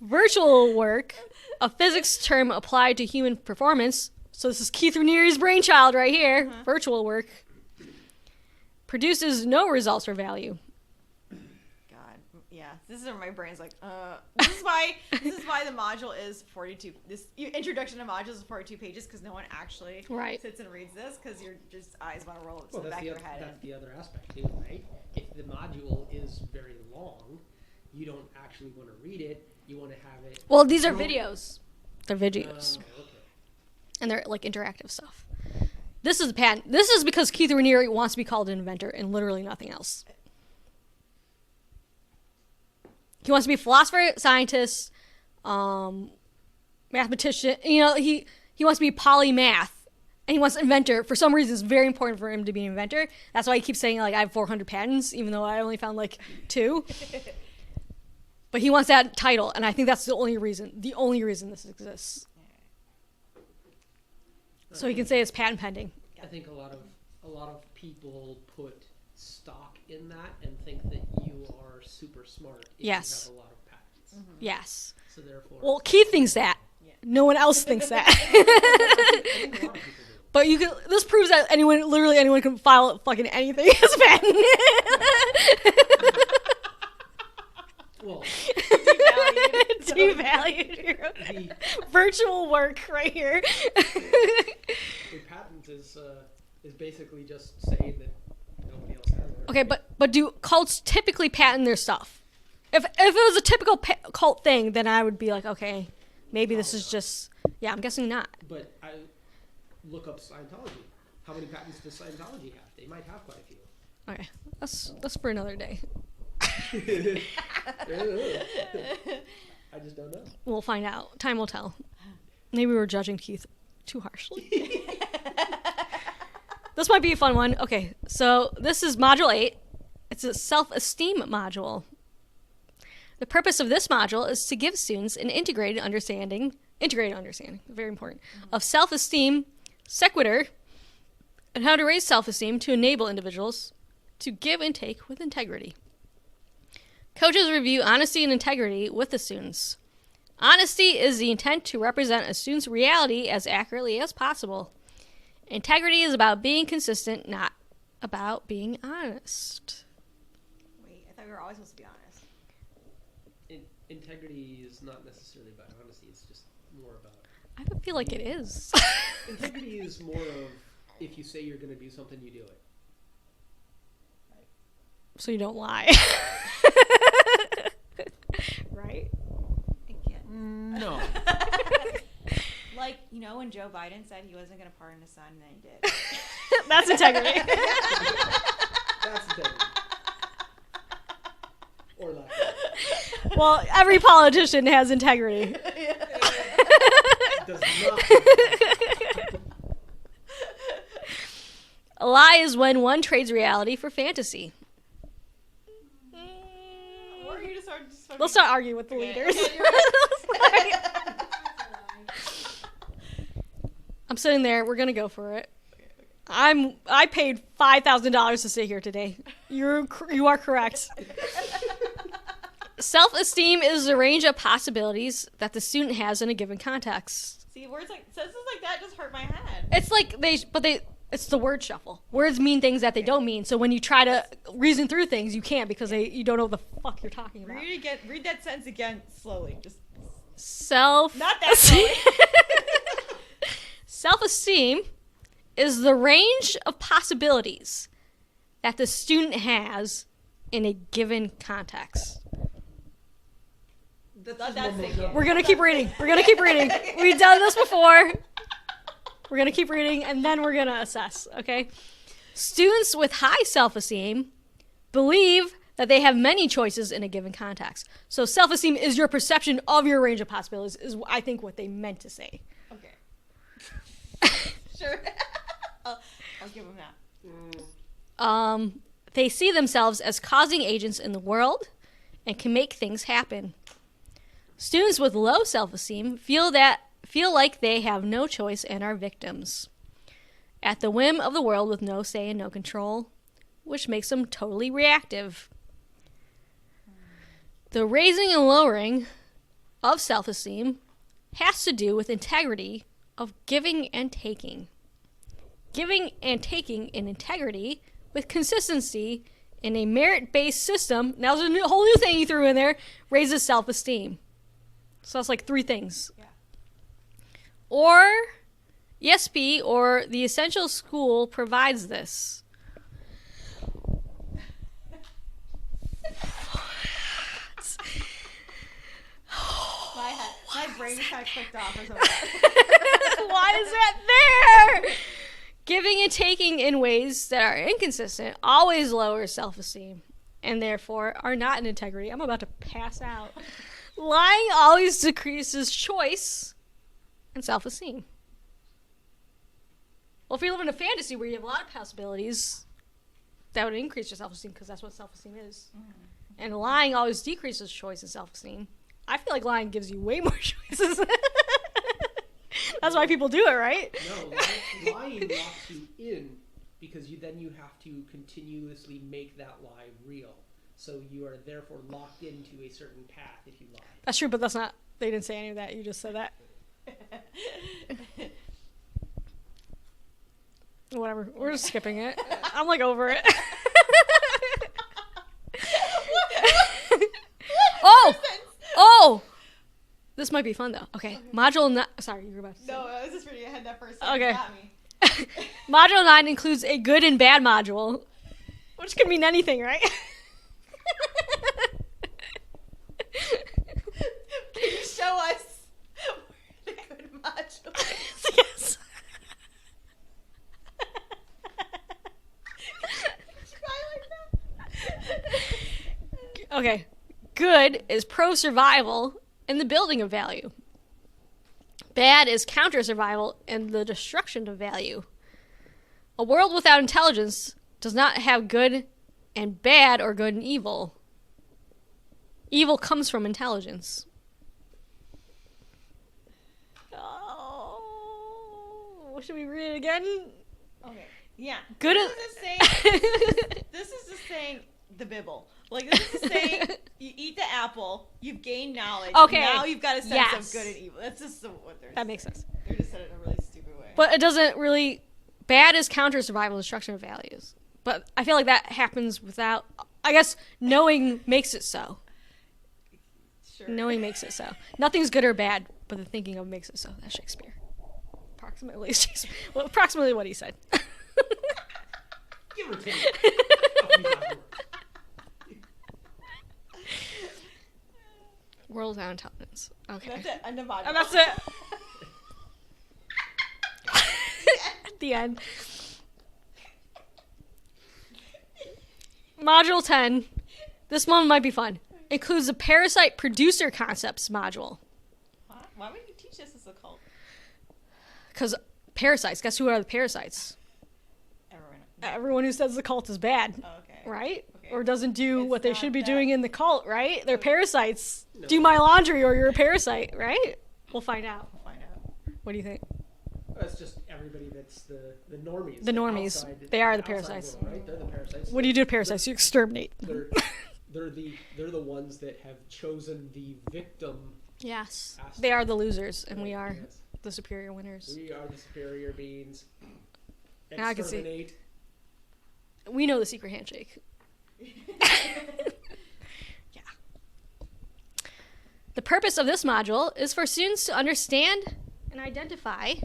Virtual work, a physics term applied to human performance. So this is Keith Raniere's brainchild right here. Virtual work produces no results or value. God, yeah. This is where my brain's like, This is why the module is 42. This introduction to modules is 42 pages because no one actually sits and reads this because your just eyes want to roll to the back of your head. That's the other aspect too, right? If the module is very long, you don't actually want to read it. You want to have it. Well, these are videos. They're videos. Okay. And they're like interactive stuff. This is the patent. This is because Keith Raniere wants to be called an inventor and literally nothing else. He wants to be a philosopher, scientist, mathematician. You know, he wants to be polymath. And he wants inventor. For some reason, it's very important for him to be an inventor. That's why he keeps saying, like, I have 400 patents, even though I only found, like, 2. But he wants that title, and I think that's the only reason this exists. So he can say it's patent pending. I think a lot of people put stock in that and think that you are super smart if you have a lot of patents. Mm-hmm. Yes. So therefore, well, Keith thinks that. Yeah. No one else thinks that. I think a lot of people do. But you can. This proves that literally anyone can file fucking anything as a patent. Well, devalued. Virtual work right here. The patent is basically just saying that nobody else has it. Okay, but do cults typically patent their stuff? If it was a typical cult thing, then I would be like, okay, maybe this is just. Yeah, I'm guessing not. But I look up Scientology. How many patents does Scientology have? They might have quite a few. Okay, that's for another day. I just don't know. We'll find out. Time will tell. Maybe we're judging Keith too harshly. This might be a fun one. Okay, so this is Module 8. It's a self-esteem module. The purpose of this module is to give students an integrated understanding, very important, of self-esteem, sequitur, and how to raise self-esteem to enable individuals to give and take with integrity. Coaches review honesty and integrity with the students. Honesty is the intent to represent a student's reality as accurately as possible. Integrity is about being consistent, not about being honest. Wait, I thought we were always supposed to be honest. Integrity is not necessarily about honesty. It's just more about... I would feel like it is. Integrity is more of if you say you're going to do something, you do it. So you don't lie. Right? No. Like, you know when Joe Biden said he wasn't going to pardon his son, and then he did. That's integrity. That's integrity. Or lack of. Well, every politician has integrity. Does not. A lie is when one trades reality for fantasy. Or you just Let's not argue with the leaders. I'm sitting there. We're gonna go for it. I paid $5,000 to sit here today. You are correct. Self-esteem is the range of possibilities that the student has in a given context. See, words like sentences like that just hurt my head. It's like it's the word shuffle. Words mean things that they don't mean. So when you try to reason through things, you can't because you don't know what the fuck you're talking about. Read that sentence again slowly. Just Not that slowly. Self-esteem is the range of possibilities that the student has in a given context. We're going to keep reading. We've done this before. We're going to keep reading, and then we're going to assess, okay? Students with high self-esteem believe that they have many choices in a given context. So self-esteem is your perception of your range of possibilities, is I think what they meant to say. Okay. Sure. I'll give them that. They see themselves as causing agents in the world and can make things happen. Students with low self-esteem feel like they have no choice and are victims. At the whim of the world with no say and no control, which makes them totally reactive. The raising and lowering of self-esteem has to do with integrity of giving and taking. Giving and taking in integrity with consistency in a merit-based system. Now there's a whole new thing you threw in there. Raises self-esteem. So that's like 3 things. Yeah. Or ESP or the essential school provides this. My brain kind of clicked off or something. Why is that there? Giving and taking in ways that are inconsistent always lowers self-esteem and therefore are not in integrity. I'm about to pass out. Lying always decreases choice and self-esteem. Well, if you live in a fantasy where you have a lot of possibilities, that would increase your self-esteem because that's what self-esteem is. And lying always decreases choice and self-esteem. I feel like lying gives you way more choices. That's why people do it, right? No, lying locks you in because then you have to continuously make that lie real. So you are therefore locked into a certain path if you lie. That's true, but that's not, they didn't say any of that. You just said that. Whatever. We're just skipping it. I'm like over it. Oh! This might be fun though. Okay. Module sorry, you were about to say. No, I was just reading ahead that first. Okay. Got me. Module 9 includes a good and bad module, which can mean anything, right? Can you show us the good module? Yes. Okay. Good is pro-survival and the building of value. Bad is counter-survival and the destruction of value. A world without intelligence does not have good and bad or good and evil. Evil comes from intelligence. Oh, should we read it again? Okay. Yeah. Good This is just saying the Bible. Like, this is just saying you eat the apple, you've gained knowledge. Okay. Now you've got a sense Yes. of good and evil. That's just what they're That makes sense. They just said it in a really stupid way. But it doesn't really... Bad is counter-survival, destruction of values. But I feel like that happens without... I guess knowing makes it so. Sure. Knowing makes it so. Nothing's good or bad, but the thinking of makes it so. That's Shakespeare. Approximately Shakespeare. Well, approximately what he said. Give or take. World without intelligence. Okay. That's it. End of module. And that's it. At the end. Module 10. This one might be fun. Includes the Parasite Producer Concepts module. Why would you teach this as a cult? Because parasites. Guess who are the parasites? Everyone who says the cult is bad. Oh, okay. Right? Okay. Or doesn't do It's what they not should be that. doing in the cult, right? They're Okay. parasites. No. Do my laundry or you're a parasite, right? We'll find out. We'll find out. What do you think? That's just everybody that's the normies. The normies. outside- They are the outside parasites. world, right? They're the parasites. What do you do to parasites? You exterminate. They're the ones that have chosen the victim. Yes. Aspect. They are the losers, and we are Yes. the superior winners. We are the superior beings. Now I can see. Exterminate. We know the secret handshake. Yeah. The purpose of this module is for students to understand and identify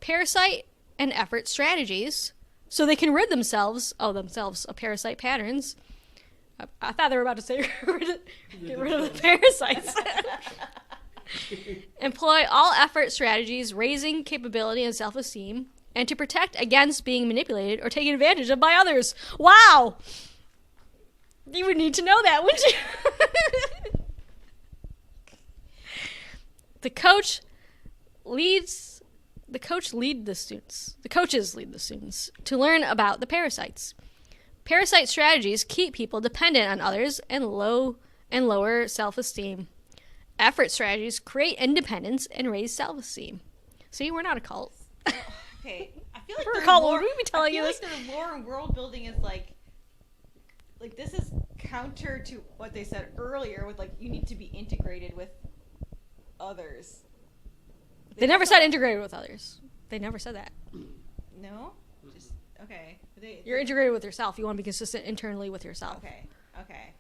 parasite and effort strategies so they can rid themselves of parasite patterns. I thought they were about to say get rid of the parasites. Employ all effort strategies, raising capability and self-esteem, and to protect against being manipulated or taken advantage of by others. Wow! You would need to know that, wouldn't you? The coaches lead the students to learn about the parasites. Parasite strategies keep people dependent on others and lower self-esteem. Effort strategies create independence and raise self-esteem. See, we're not a cult. Okay, I feel like We're a their cult. lore, Would we be telling I feel you like their lore and world building is like like this is counter to what they said earlier with like you need to be integrated with others. They never said integrated with others. They never said that. No? Just okay. You're integrated with yourself. You want to be consistent internally with yourself. Okay. Okay.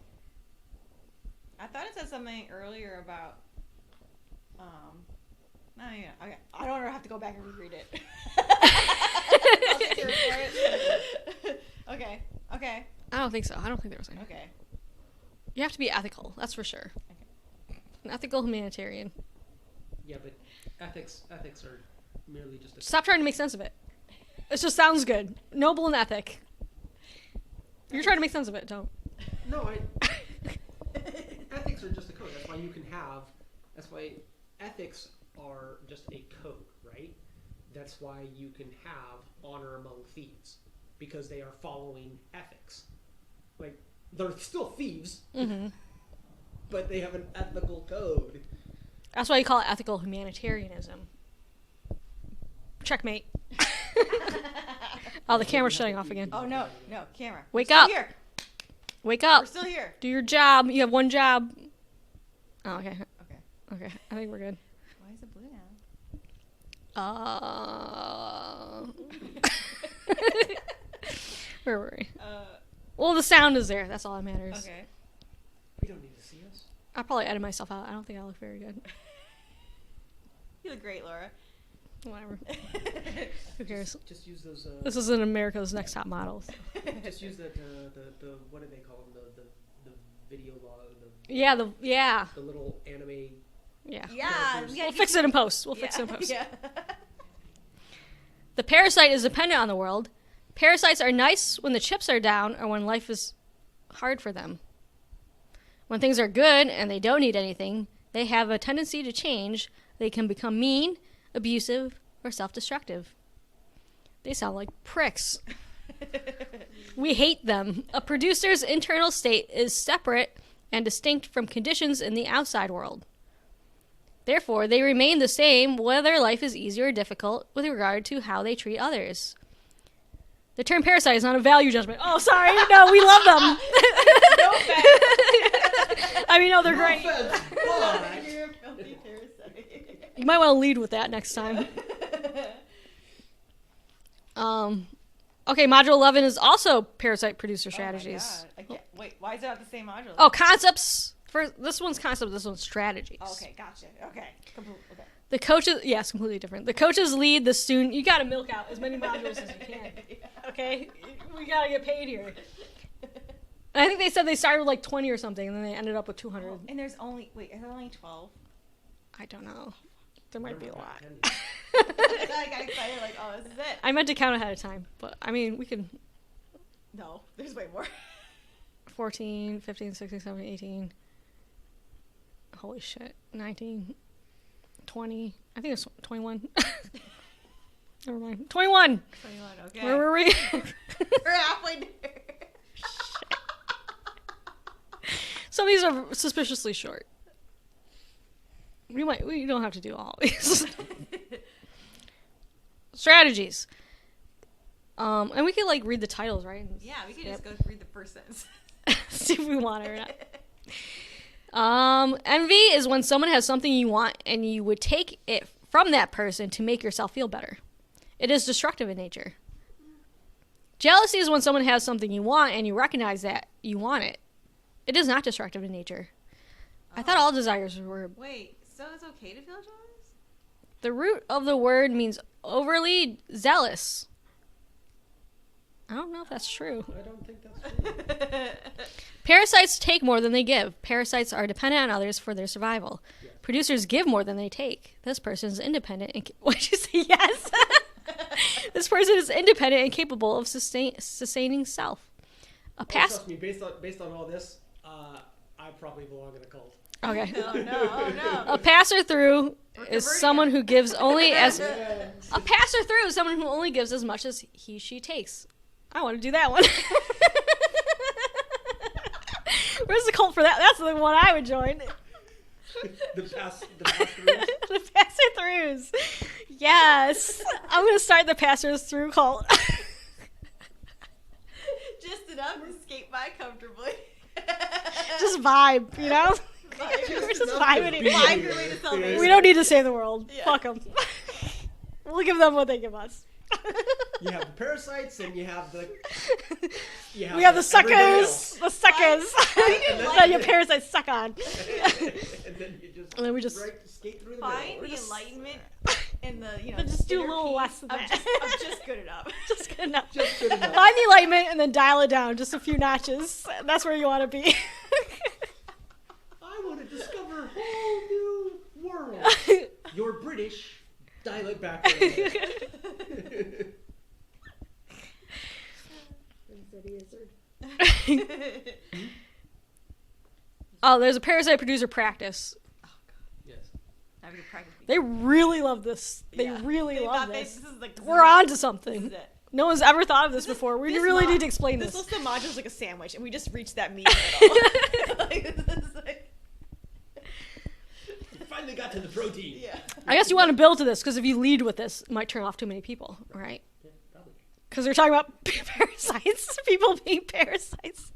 I thought it said something earlier about no, yeah. Okay. I don't ever have to go back and reread it. I'll just hear it. Okay. Okay. I don't think so. I don't think there was any. Okay. You have to be ethical. That's for sure. Okay. An ethical humanitarian. Yeah, but ethics are merely just a Stop trying to make sense of it. It just sounds good. Noble and ethic. You're trying to make sense of it. Don't. No, ethics are just a code. That's why you can have. That's why ethics are just a code, right? That's why you can have honor among thieves because they are following ethics. Like they're still thieves, but they have an ethical code. That's why you call it ethical humanitarianism. Checkmate. Oh, the camera's shutting off again. Oh no, camera. Wake We're still up. Here. Wake up. We're still here. Do your job. You have one job. Oh, okay. Okay. Okay. I think we're good. Why is it blue now? Where were we? Well, the sound is there. That's all that matters. Okay. We don't need to see us. I'll probably edit myself out. I don't think I look very good. You look great, Laura. Whatever. Who cares? Just use those. This is in America's Next Top Models. Just use that. The what do they call them? The video log. Yeah. The little anime. Yeah. Yeah. We'll fix it in post. We'll fix it in post. Yeah. The parasite is dependent on the world. Parasites are nice when the chips are down or when life is hard for them. When things are good and they don't need anything, they have a tendency to change. They can become mean, abusive, or self-destructive. They sound like pricks. We hate them. A producer's internal state is separate and distinct from conditions in the outside world. Therefore, they remain the same whether life is easy or difficult with regard to how they treat others. The term parasite is not a value judgment. Oh, sorry. No, we love them. No offense. I mean, no, they're great. Offense, but- You're a filthy parasite. You might want to lead with that next time. Okay, module 11 is also parasite producer strategies. Oh my God. I can't, wait, why is it not the same module? Oh, concepts. For this one's concept, this one's strategies. Oh, okay, gotcha. Okay. Okay. The coaches, yes, completely different. The coaches lead the student. You got to milk out as many modules as you can. Okay, we got to get paid here. And I think they said they started with like 20 or something, and then they ended up with 200. Oh, and there's only, wait, are there only 12? I don't know. There might be a lot. I got excited, like, oh, this is it. I meant to count ahead of time, but I mean, we can. No, there's way more. 14, 15, 16, 17, 18. Holy shit. 19, 20. I think it's 21. Never mind. 21. 21, okay. Where were we? We're halfway there. Some of these are suspiciously short. We don't have to do all these. Strategies. And we could like read the titles, right? Yeah, we could just go read the first sentence. See if we want it or not. Envy is when someone has something you want and you would take it from that person to make yourself feel better. It is destructive in nature. Jealousy is when someone has something you want and you recognize that you want it. It is not destructive in nature. I thought all desires were... Wait, so it's okay to feel jealous? The root of the word means overly zealous. I don't know if that's true. I don't think that's true. Parasites take more than they give. Parasites are dependent on others for their survival. Yeah. Producers give more than they take. This person is independent and... What'd you say? Yes. This person is independent and capable of sustaining self. Trust me, based on all this, I probably belong in a cult. Okay. Oh no. A passer through is converting someone who gives only as... Yeah. A passer through is someone who only gives as much as she takes. I want to do that one. Where's the cult for that? That's the one I would join. The pass through. The passer throughs. Yes. I'm going to start the passers through cult. Just an enough to skate by comfortably. Just vibe, you know? Vibe. We're just enough vibing to it. be Vibe here. your way to salvation. We don't need to save the world. Yeah. Fuck them. We'll give them what they give us. You have the parasites, and you have the. We have the everybody suckers. The suckers. And then- That your parasites suck on. and then you just. And then we just- skate through the Find middle. the enlightenment and the, you know, But just do a inner little peace less than of that. just good enough. Just good enough. Just good enough. Find the enlightenment and then dial it down just a few notches. That's where you want to be. I want to discover a whole new world. You're British. Dial it back. A little bit. Oh, there's a parasite producer practice. Yes. Having to practice. They really love this. They Yeah. really They love thought this. this is like this We're is on to This something. is it. No one's ever thought of this before. We This really mod- need to explain This this. list of modules like a sandwich, and we just reached that meat in the middle. Like, this is like, You finally got to the protein. yeah. I guess you want to build to this because if you lead with this, it might turn off too many people, right? Yeah, probably. Because they're talking about parasites, people being parasites.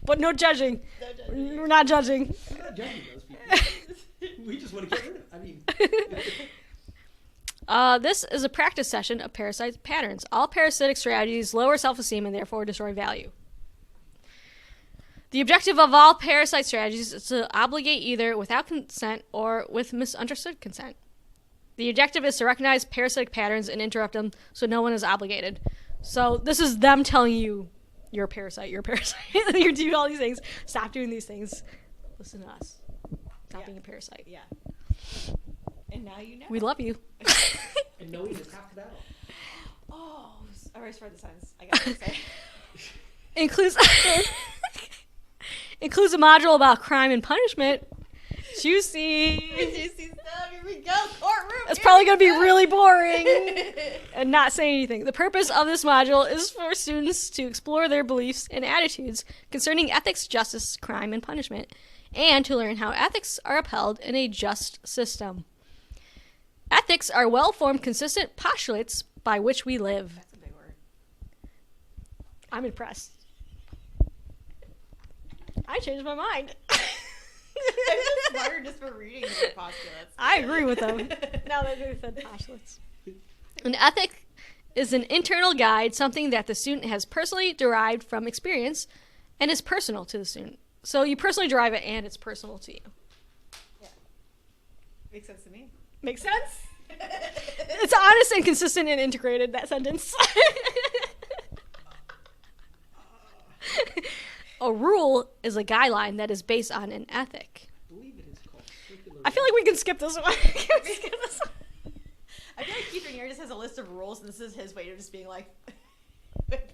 But no judging. No judging. We're not judging. We're not judging those people. We just want to get rid of. I mean. This is a practice session of parasite patterns. All parasitic strategies lower self-esteem and therefore destroy value. The objective of all parasite strategies is to obligate either without consent or with misunderstood consent. The objective is to recognize parasitic patterns and interrupt them so no one is obligated. So this is them telling you, you're a parasite, you're a parasite. You're doing all these things. Stop doing these things. Listen to us. Stop Yeah. being a parasite. Yeah. And now you know. We love you. And knowing is half the battle. Oh, I already started the sentence. I got to say. includes includes a module about crime and punishment. Juicy. Juicy stuff. Here we go. Courtroom. That's here probably we going to be go. really boring and not say anything. The purpose of this module is for students to explore their beliefs and attitudes concerning ethics, justice, crime, and punishment, and to learn how ethics are upheld in a just system. Ethics are well-formed, consistent postulates by which we live. That's a big word. I'm impressed. I changed my mind. I'm just smarter just for reading your postulates. I agree with them. Now that they said postulates. An ethic is an internal guide, something that the student has personally derived from experience and is personal to the student. So you personally derive it and it's personal to you. Yeah. Makes sense to me. Make sense? It's honest and consistent and integrated, that sentence. A rule is a guideline that is based on an ethic. I believe it is called circular. I feel like we can skip this one. Can we skip this one? I feel like Keith Raniere just has a list of rules, and this is his way of just being like,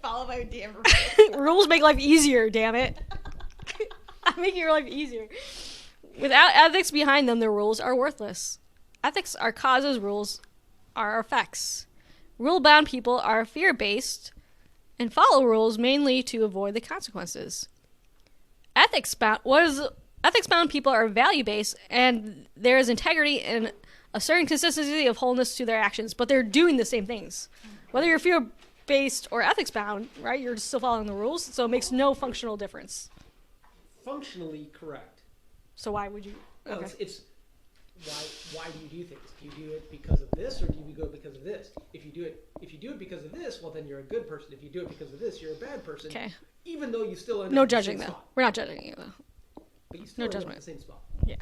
follow my damn rules. Rules make life easier, damn it. I'm making your life easier. Without ethics behind them, the rules are worthless. Ethics are causes, rules are effects. Rule-bound people are fear-based and follow rules mainly to avoid the consequences. Ethics-bound people are value-based, and there is integrity and a certain consistency of wholeness to their actions, but they're doing the same things. Whether you're fear-based or ethics-bound, right, you're still following the rules, so it makes no functional difference. Functionally correct. So why would you? Well, Okay. it's why do you do things? Do you do it because of this, or do you go because of this? If you do it because of this, well then you're a good person. If you do it because of this, you're a bad person. Okay. Even though you still end No up in the judging, same though. spot. We're not judging you, though. But you still No end up judgment. in the same spot. Yeah.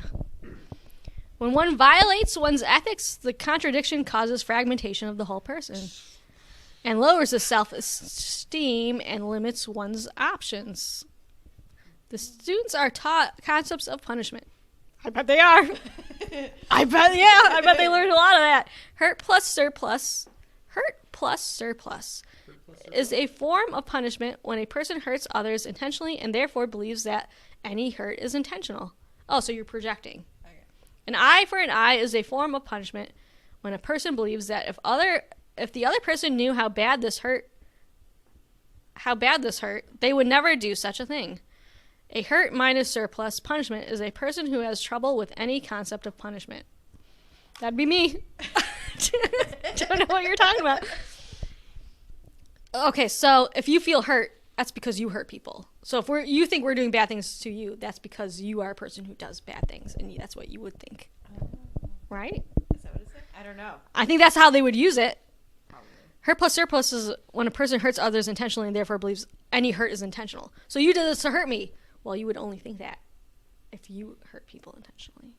When one violates one's ethics, the contradiction causes fragmentation of the whole person and lowers the self-esteem and limits one's options. The students are taught concepts of punishment. I bet they are. I bet they learned a lot of that. Hurt plus surplus is a form of punishment when a person hurts others intentionally and therefore believes that any hurt is intentional. Oh, so you're projecting. Okay. An eye for an eye is a form of punishment when a person believes that if the other person knew how bad this hurt, they would never do such a thing. A hurt minus surplus punishment is a person who has trouble with any concept of punishment. That'd be me. Don't know what you're talking about. Okay, so if you feel hurt that's because you hurt people. So if you think we're doing bad things to you, that's because you are a person who does bad things, and that's what you would think, right? Is that what it said? I don't know. I think that's how they would use it. Probably. Hurt plus surplus is when a person hurts others intentionally and therefore believes any hurt is intentional. So you did this to hurt me. Well, you would only think that if you hurt people intentionally.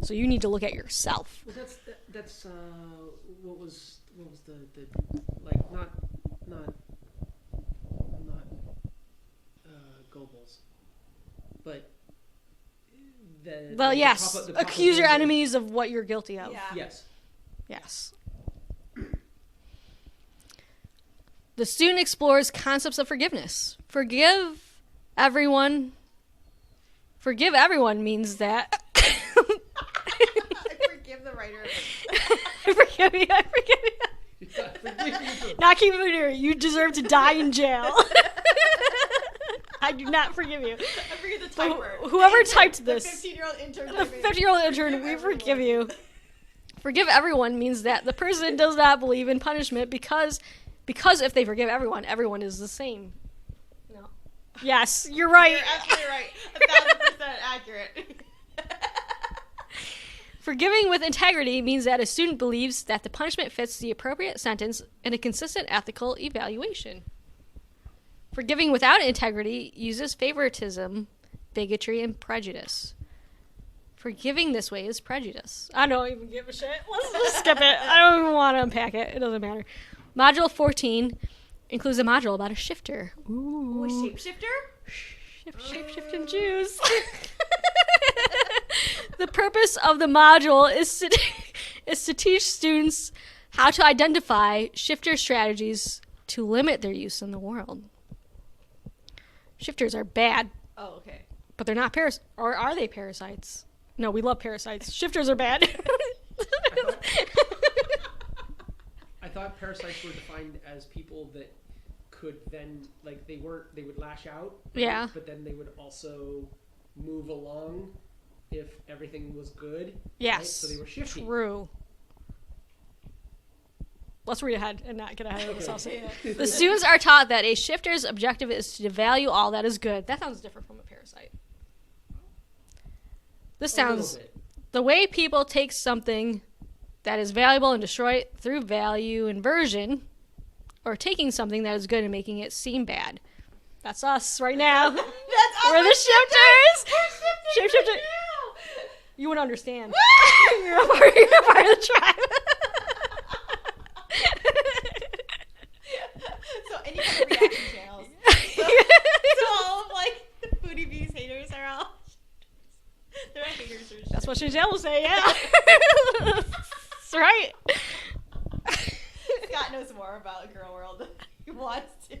So you need to look at yourself. Well, that's what was the like not Goebbels, but yes. the Accuse your propaganda- enemies of what you're guilty of. Yeah. Yes. Yes. The student explores concepts of forgiveness. Forgive everyone means that. I forgive the writer. I forgive you. Not keeping it here. You deserve to die in jail. I do not forgive you. I forget the typer. Whoever typed this. The 15-year-old intern. The 50-year-old intern, we forgive you. Forgive everyone means that the person does not believe in punishment because if they forgive everyone, everyone is the same. No. Yes, you're right. You're absolutely right. 1,000% accurate. Forgiving with integrity means that a student believes that the punishment fits the appropriate sentence in a consistent ethical evaluation. Forgiving without integrity uses favoritism, bigotry, and prejudice. Forgiving this way is prejudice. I don't even give a shit. Let's just skip it. I don't even want to unpack it. It doesn't matter. Module 14 includes a module about a shifter. Ooh. A shapeshifter? Shape-shifting Jews. The purpose of the module is to teach students how to identify shifter strategies to limit their use in the world. Shifters are bad, Oh, okay. but they're not parasites. Or are they parasites? No, we love parasites. Shifters are bad. I thought parasites were defined as people that could then, like, they would lash out. Right? Yeah. But then they would also move along if everything was good. Yes. Right? So they were shifty. True. Let's read ahead and not get ahead of ourselves. Yeah. The students are taught that a shifter's objective is to value all that is good. That sounds different from a parasite. This A little sounds... bit. The way people take something that is valuable and destroy it through value inversion, or taking something that is good and making it seem bad. That's us right now. That's We're the shifters. We're shifters Shifter. right now. You wouldn't understand. you're a part of the tribe. So any kind of reaction channels. So all of like the Foodie Bees haters are all. They're haters. That's what Chantel will say, yeah. That's right. Scott knows more about Girl World than he wants to.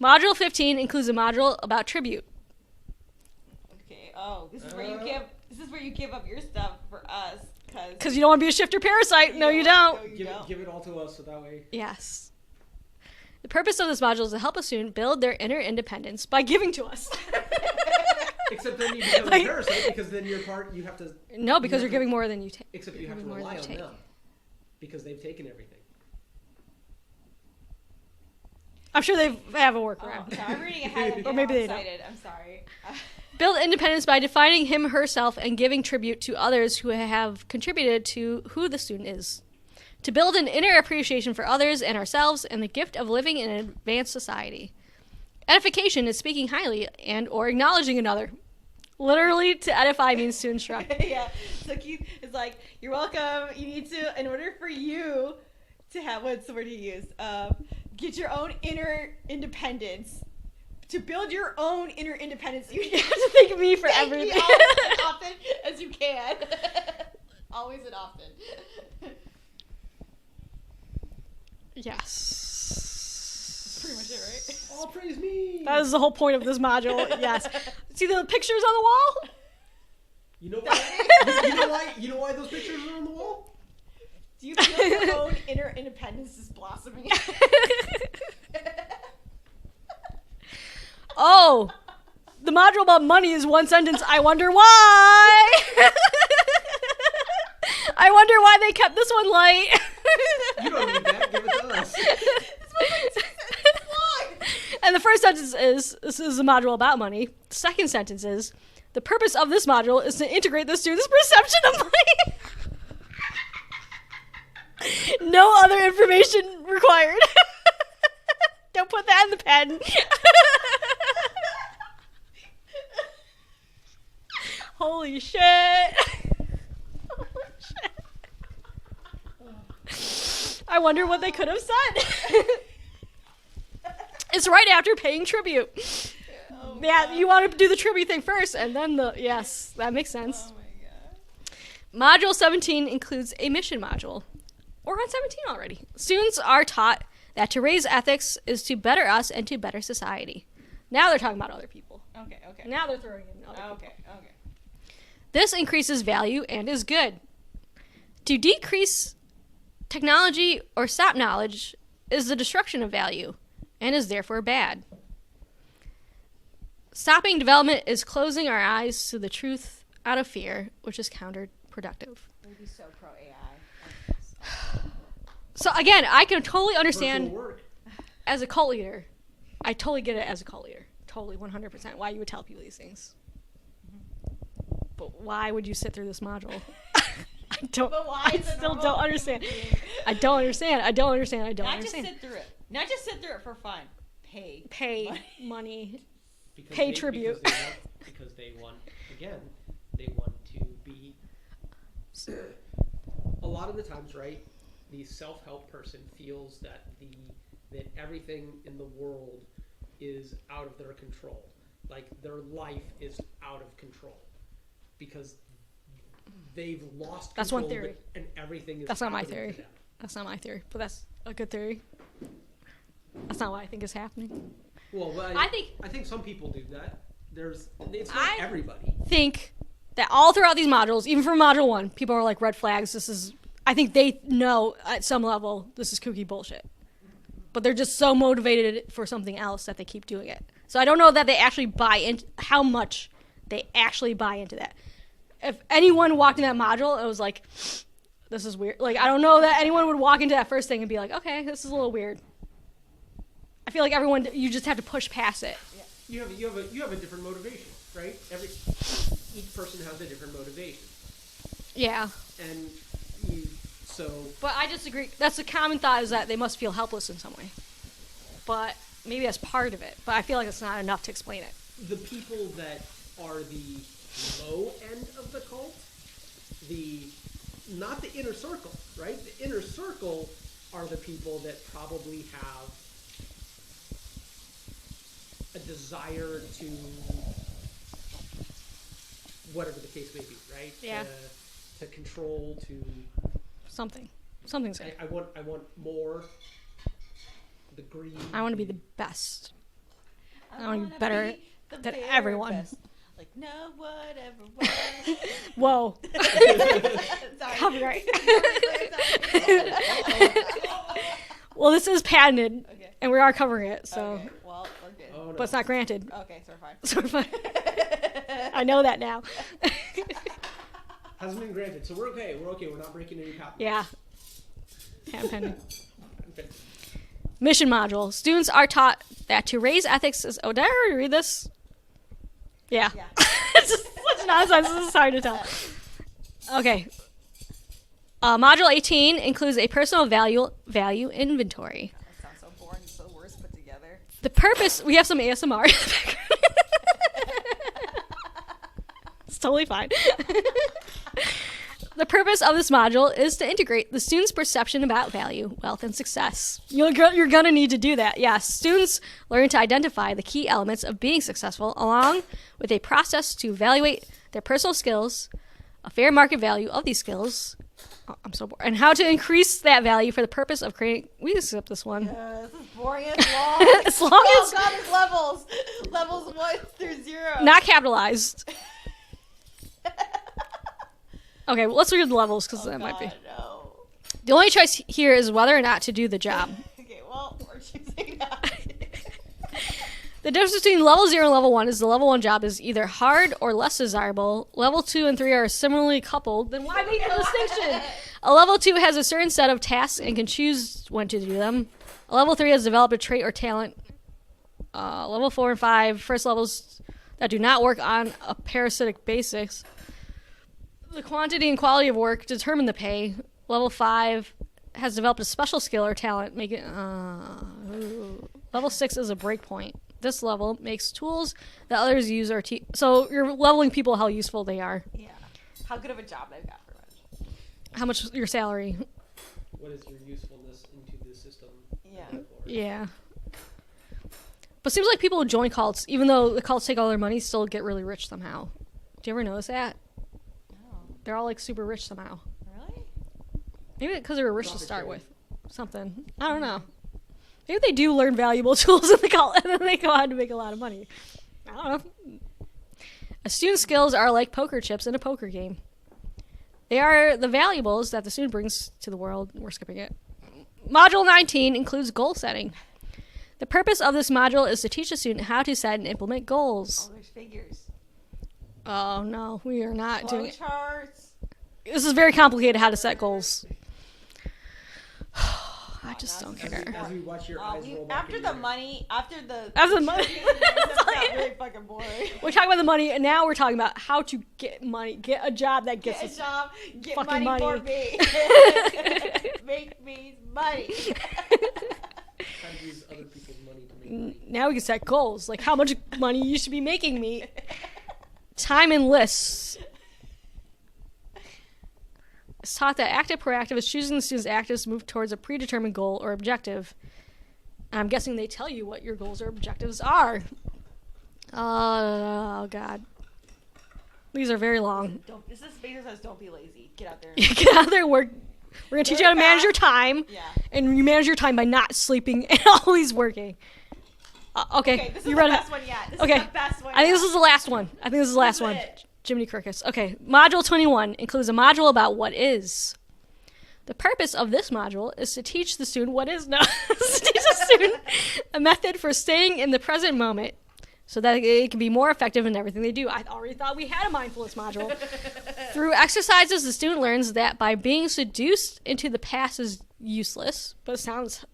Module 15 includes a module about tribute. Okay. Oh, this is where you give. This is where you give up your stuff for us, Because you don't want to be a shifter parasite. No, you don't. No, you don't. Give it all to us so that way. Yes. The purpose of this module is to help a student build their inner independence by giving to us. Except then you become Like- a parasite because then you're part. You have to. No, because You you're have giving more than you take. Except you You're have to giving more rely than on you take. them because they've taken everything. I'm sure they have a Oh, workaround. sorry, I'm reading ahead. Or I'm maybe they don't. excited. I'm sorry. Build independence by defining him, herself, and giving tribute to others who have contributed to who the student is. To build an inner appreciation for others and ourselves and the gift of living in an advanced society. Edification is speaking highly and or acknowledging another. Literally, to edify means to instruct. Yeah. So Keith is like, "You're welcome. You need to, in order for you to have what's the word he used? Get your own inner independence. To build your own inner independence, you You have to think of me for thank me everything. always as often as you can. Always and often. Yes. Pretty much it, right? All praise me. That is the whole point of this module. Yes. See the pictures on the wall? You know why? you know why? You know why those pictures are on the wall? Do you feel your own inner independence is blossoming? Oh, the module about money is one sentence. I wonder why. I wonder why they kept this one light. You don't need that. Give it to us. And the first sentence is, this is a module about money. The second sentence is, the purpose of this module is to integrate the student's perception of money. No other information required. Don't put that in the pen. Holy shit. Holy shit. I wonder what they could have said. It's right after paying tribute. Oh, Yeah, God. you want to do the tribute thing first, and then yes, that makes sense. Oh my god. Module 17 includes a mission module. We're on 17 already. Students are taught that to raise ethics is to better us and to better society. Now they're talking about other people. Okay, okay. Now they're throwing in other people. Okay, okay. This increases value and is good. To decrease technology or stop knowledge is the destruction of value and is therefore bad. Stopping development is closing our eyes to the truth out of fear, which is counterproductive. We'd be so pro AI. So again, I can totally understand Virtual work. as a cult leader. I totally get it as a cult leader. Totally 100% why you would tell people these things. But why would you sit through this module? I don't. But why I is a still normal don't understand. human being- I don't understand. I don't understand. I don't Not understand. just sit through it. Not just sit through it for fun. Pay money. money. Because Pay tribute. Because they want, again, they want to be. A lot of the times, right, the self-help person feels that that everything in the world is out of their control. Like their life is out of control because they've lost That's control one theory. of it, and everything is That's not my happening to theory. them. That's not my theory, but that's a good theory. That's not what I think is happening. Well, I think- I think some people do that. It's not I- everybody. Think that all throughout these modules, even from module 1, people are like red flags. I think they know at some level this is kooky bullshit. But they're just so motivated for something else that they keep doing it. So I don't know that they actually buy into how much they actually buy into that. If anyone walked in that module, it was like, this is weird. Like, I don't know that anyone would walk into that first thing and be like, okay, this is a little weird. I feel like everyone, you just have to push past it. You have a different motivation, right? Each person has a different motivation, Yeah. and so But I disagree. That's the common thought, is that they must feel helpless in some way. But maybe that's part of it. But I feel like it's not enough to explain it. the people that are the low end of the cult, not the inner circle, right? The inner circle are the people that probably have a desire to whatever the case may be, right? Yeah. To control, to Something's good. I want more. The greed. I want to be the best. I wanna be better be the than very everyone. best. Like, no, whatever. Whatever. Whoa. Sorry. Copyright. Sorry. Well, this is patented, Okay. and we are covering it, so. Okay. Well, we're good. Oh, no. But it's not granted. Okay, so we're fine. So we're fine. I know that now. Hasn't been granted, so we're okay. We're okay. We're not breaking any copyrights. Yeah. Patent pending. Okay. Mission module. Students are taught that to raise ethics is. Oh, did I already read this? Yeah. Yeah. It's just such nonsense. This is hard to tell. Okay. Module 18 includes a personal value inventory. That sounds so boring. It's so worse put together. The purpose. We have some ASMR. It's totally fine. The purpose of this module is to integrate the student's perception about value, wealth, and success. You're going to need to do that. Yes, students learn to identify the key elements of being successful, along with a process to evaluate their personal skills, a fair market value of these skills. Oh, I'm so bored. And how to increase that value for the purpose of creating. We can skip this one. This is boring and long. As long Oh as god, there's levels. Levels 1 through 0. not capitalized. Okay, well, let's read the levels because that might be. No. The only choice here is whether or not to do the job. Okay, well, we're choosing that. The difference between level 0 and level 1 is the level 1 job is either hard or less desirable. Level 2 and 3 are similarly coupled. Then why make the distinction? A level 2 has a certain set of tasks and can choose when to do them. A level 3 has developed a trait or talent. Level 4 and 5, first levels that do not work on a parasitic basis. The quantity and quality of work determine the pay. Level 5 has developed a special skill or talent. Level 6 is a breakpoint. This level makes tools that others use or so you're leveling people how useful they are. Yeah. How good of a job they've got, pretty much. How much your salary. What is your usefulness into the system? Yeah. Yeah. But it seems like people who join cults, even though the cults take all their money, still get really rich somehow. Do you ever notice that? Oh, They're all like super rich somehow. really? Maybe because they were rich to Profit start sharing. with. Something. I don't know. Maybe they do learn valuable tools in the cult and then they go on to make a lot of money. I don't know. A student's skills are like poker chips in a poker game. They are the valuables that the student brings to the world. We're skipping it. Module 19 includes goal setting. The purpose of this module is to teach a student how to set and implement goals. Oh, there's figures. Oh, no. We are not doing Flow it. charts. This is very complicated how to set goals. I just don't As care. we watch your eyes roll back After in the your- money, after the money. that got really fucking boring. We're talking about the money, and now we're talking about how to get money, get a job that gets Get a us. job, get fucking money for money. me. Make me money. Trying to use other people's money to make money. Now we can set goals, like how much money you should be making me. Time and lists. It's taught that active proactive is choosing the student's actives to move towards a predetermined goal or objective. And I'm guessing they tell you what your goals or objectives are. Oh, God. These are very long. This basically says don't be lazy. Get out there. Get out there and work. We're going to teach you how to manage your time. Yeah. And you manage your time by not sleeping and always working. Okay, This is you the read best one yet. This Okay. is the best one I think yet. this is the last one. This is it. Jiminy Crickets. Okay, Module 21 includes a module about what is. The purpose of this module is to teach the student what is. No, to teach the student a method for staying in the present moment so that it can be more effective in everything they do. I already thought we had a mindfulness module. Through exercises, the student learns that by being seduced into the past is useless, but it sounds...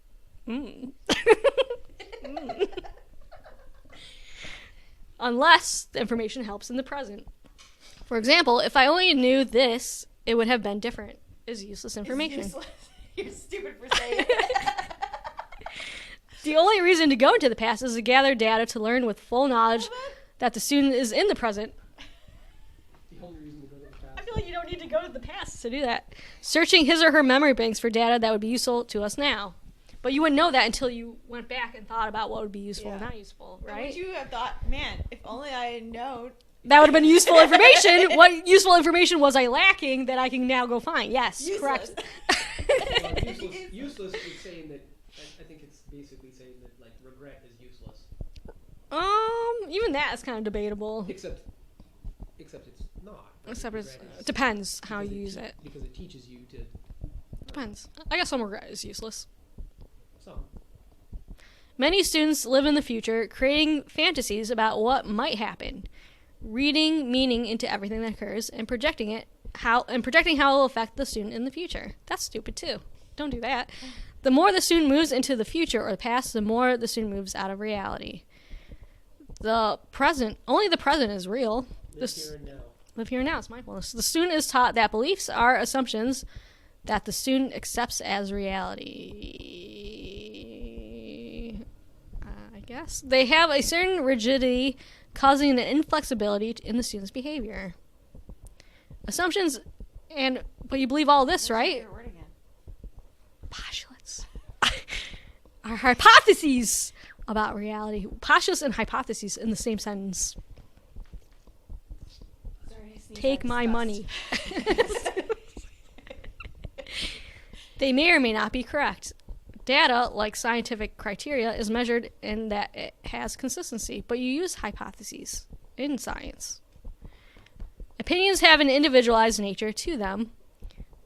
unless the information helps in the present. For example, if I only knew this, it would have been different. Is useless information. It's useless. You're stupid for saying it. The only reason to go into the past is to gather data to learn with full knowledge that the student is in the present. The only reason to go to the past. I feel like you don't need to go to the past to do that. Searching his or her memory banks for data that would be useful to us now. But you wouldn't know that until you went back and thought about what would be useful and Yeah. not useful, Would right? you have thought, man, if only I had known. That would have been useful information. What useful information was I lacking that I can now go find? Yes, Useless. correct. Useless is saying that. I think it's basically saying that like regret is useless. Even that is kind of debatable. Except it's not. right? Except Regret it is- depends how because you it use te- it. Because it teaches you to Depends. I guess some regret is useless. some. Many students live in the future, creating fantasies about what might happen, reading meaning into everything that occurs, and projecting how it will affect the student in the future. That's stupid too. Don't do that. The more the student moves into the future or the past, the more the student moves out of reality. Only the present is real. Live here and now. Live here and now. It's mindfulness. The student is taught that beliefs are assumptions that the student accepts as reality. I guess. They have a certain rigidity causing an inflexibility in the student's behavior. Assumptions, but you believe all this, right? Your word again. Postulates are hypotheses about reality. Postulates and hypotheses in the same sentence. Sorry, I sneezed Take out my disgust. money. They may or may not be correct. Data, like scientific criteria, is measured in that it has consistency, but you use hypotheses in science. Opinions have an individualized nature to them.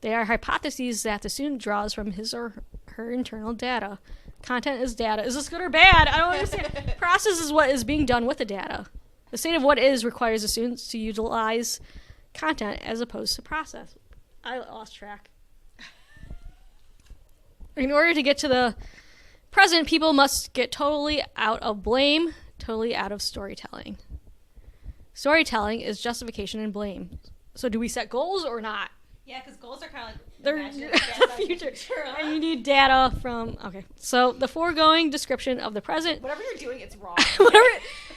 They are hypotheses that the student draws from his or her internal data. Content is data. Is this good or bad? I don't understand. Process is what is being done with the data. The state of what is requires the students to utilize content as opposed to process. I lost track. In order to get to the present, people must get totally out of blame, totally out of storytelling. Storytelling is justification and blame. So do we set goals or not? Yeah, because goals are kind of like They're imagining the future. huh? And you need data from, okay. So the foregoing description of the present. Whatever you're doing, it's wrong. Whatever,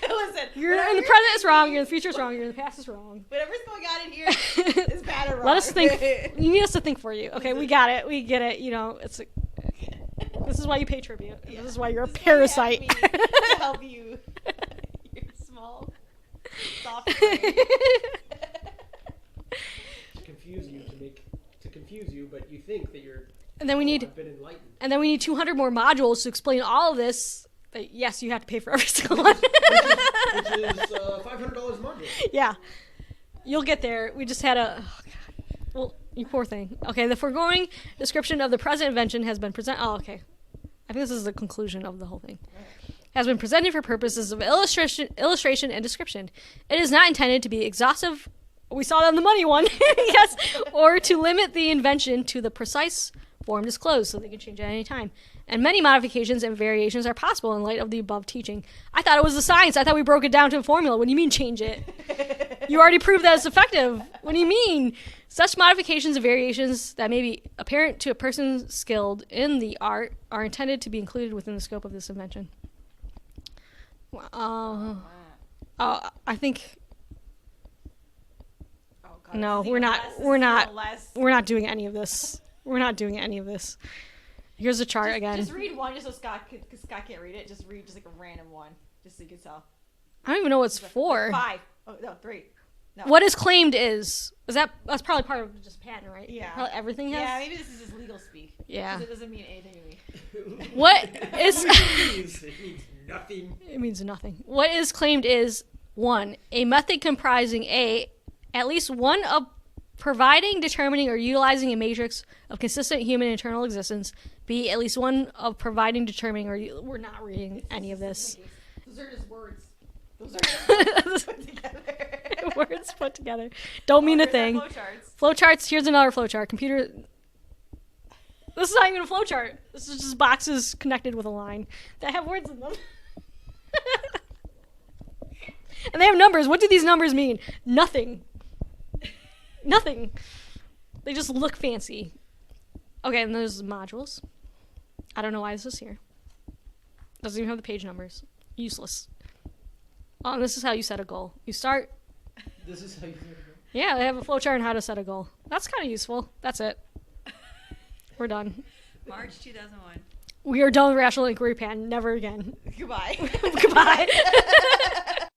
Listen, you're whatever in the you're present is wrong, thinking- you're in the future is wrong, you're in the past is wrong. Whatever's going on in here is bad or wrong. Let us think. You need us to think for you. Okay, we got it. We get it. You know, it's. This is why you pay tribute. Yeah. This is why you're a This is why you have parasite. me to help you. You're small, soft brain. To confuse you, but you think that you're. And then we need. I've been enlightened. And then we need 200 more modules to explain all of this. But yes, you have to pay for every single one. Which is $500 a module. Yeah, you'll get there. We just had a. Oh God. Well, you poor thing. Okay, the foregoing description of the present invention has been presented. Oh, okay. I think this is the conclusion of the whole thing. Has been presented for purposes of illustration and description. It is not intended to be exhaustive. We saw that on the money one. Yes, or to limit the invention to the precise form disclosed, so they can change it at any time. And many modifications and variations are possible in light of the above teaching. I thought it was the science. I thought we broke it down to a formula. What do you mean change it? You already proved that it's effective. What do you mean? Such modifications and variations that may be apparent to a person skilled in the art are intended to be included within the scope of this invention. I think Oh, God, no, this is we're even not. less- We're this is not. even less. We're not doing any of this. We're not doing any of this. Here's a chart again. Just read one, just so Scott, because Scott can't read it. Just read just like a random one, just so you can tell. I don't even know what it's Like for. 5. Oh no, 3. No. What is claimed is that's probably part of just patent, right? Yeah. Probably everything has. Yeah, maybe this is just legal speak. Yeah. 'Cause it doesn't mean anything to me. What is? It means nothing. It means nothing. What is claimed is 1. A method comprising at least one of providing, determining, or utilizing a matrix of consistent human internal existence. B. At least one of providing, determining, or we're not reading any of this. Those are just words. Those are just put together. Words put together don't mean a thing. Flowcharts. Flowcharts. Here's another flowchart. Computer. This is not even a flowchart. This is just boxes connected with a line that have words in them. And they have numbers. What do these numbers mean? Nothing. Nothing. They just look fancy. Okay, and there's modules. I don't know why this is here. Doesn't even have the page numbers. Useless. Oh, and this is how you set a goal. You start. This is how you do it. Yeah, they have a flowchart on how to set a goal. That's kind of useful. That's it. We're done. March 2001. We are done with rational inquiry patent. Never again. Goodbye. Goodbye.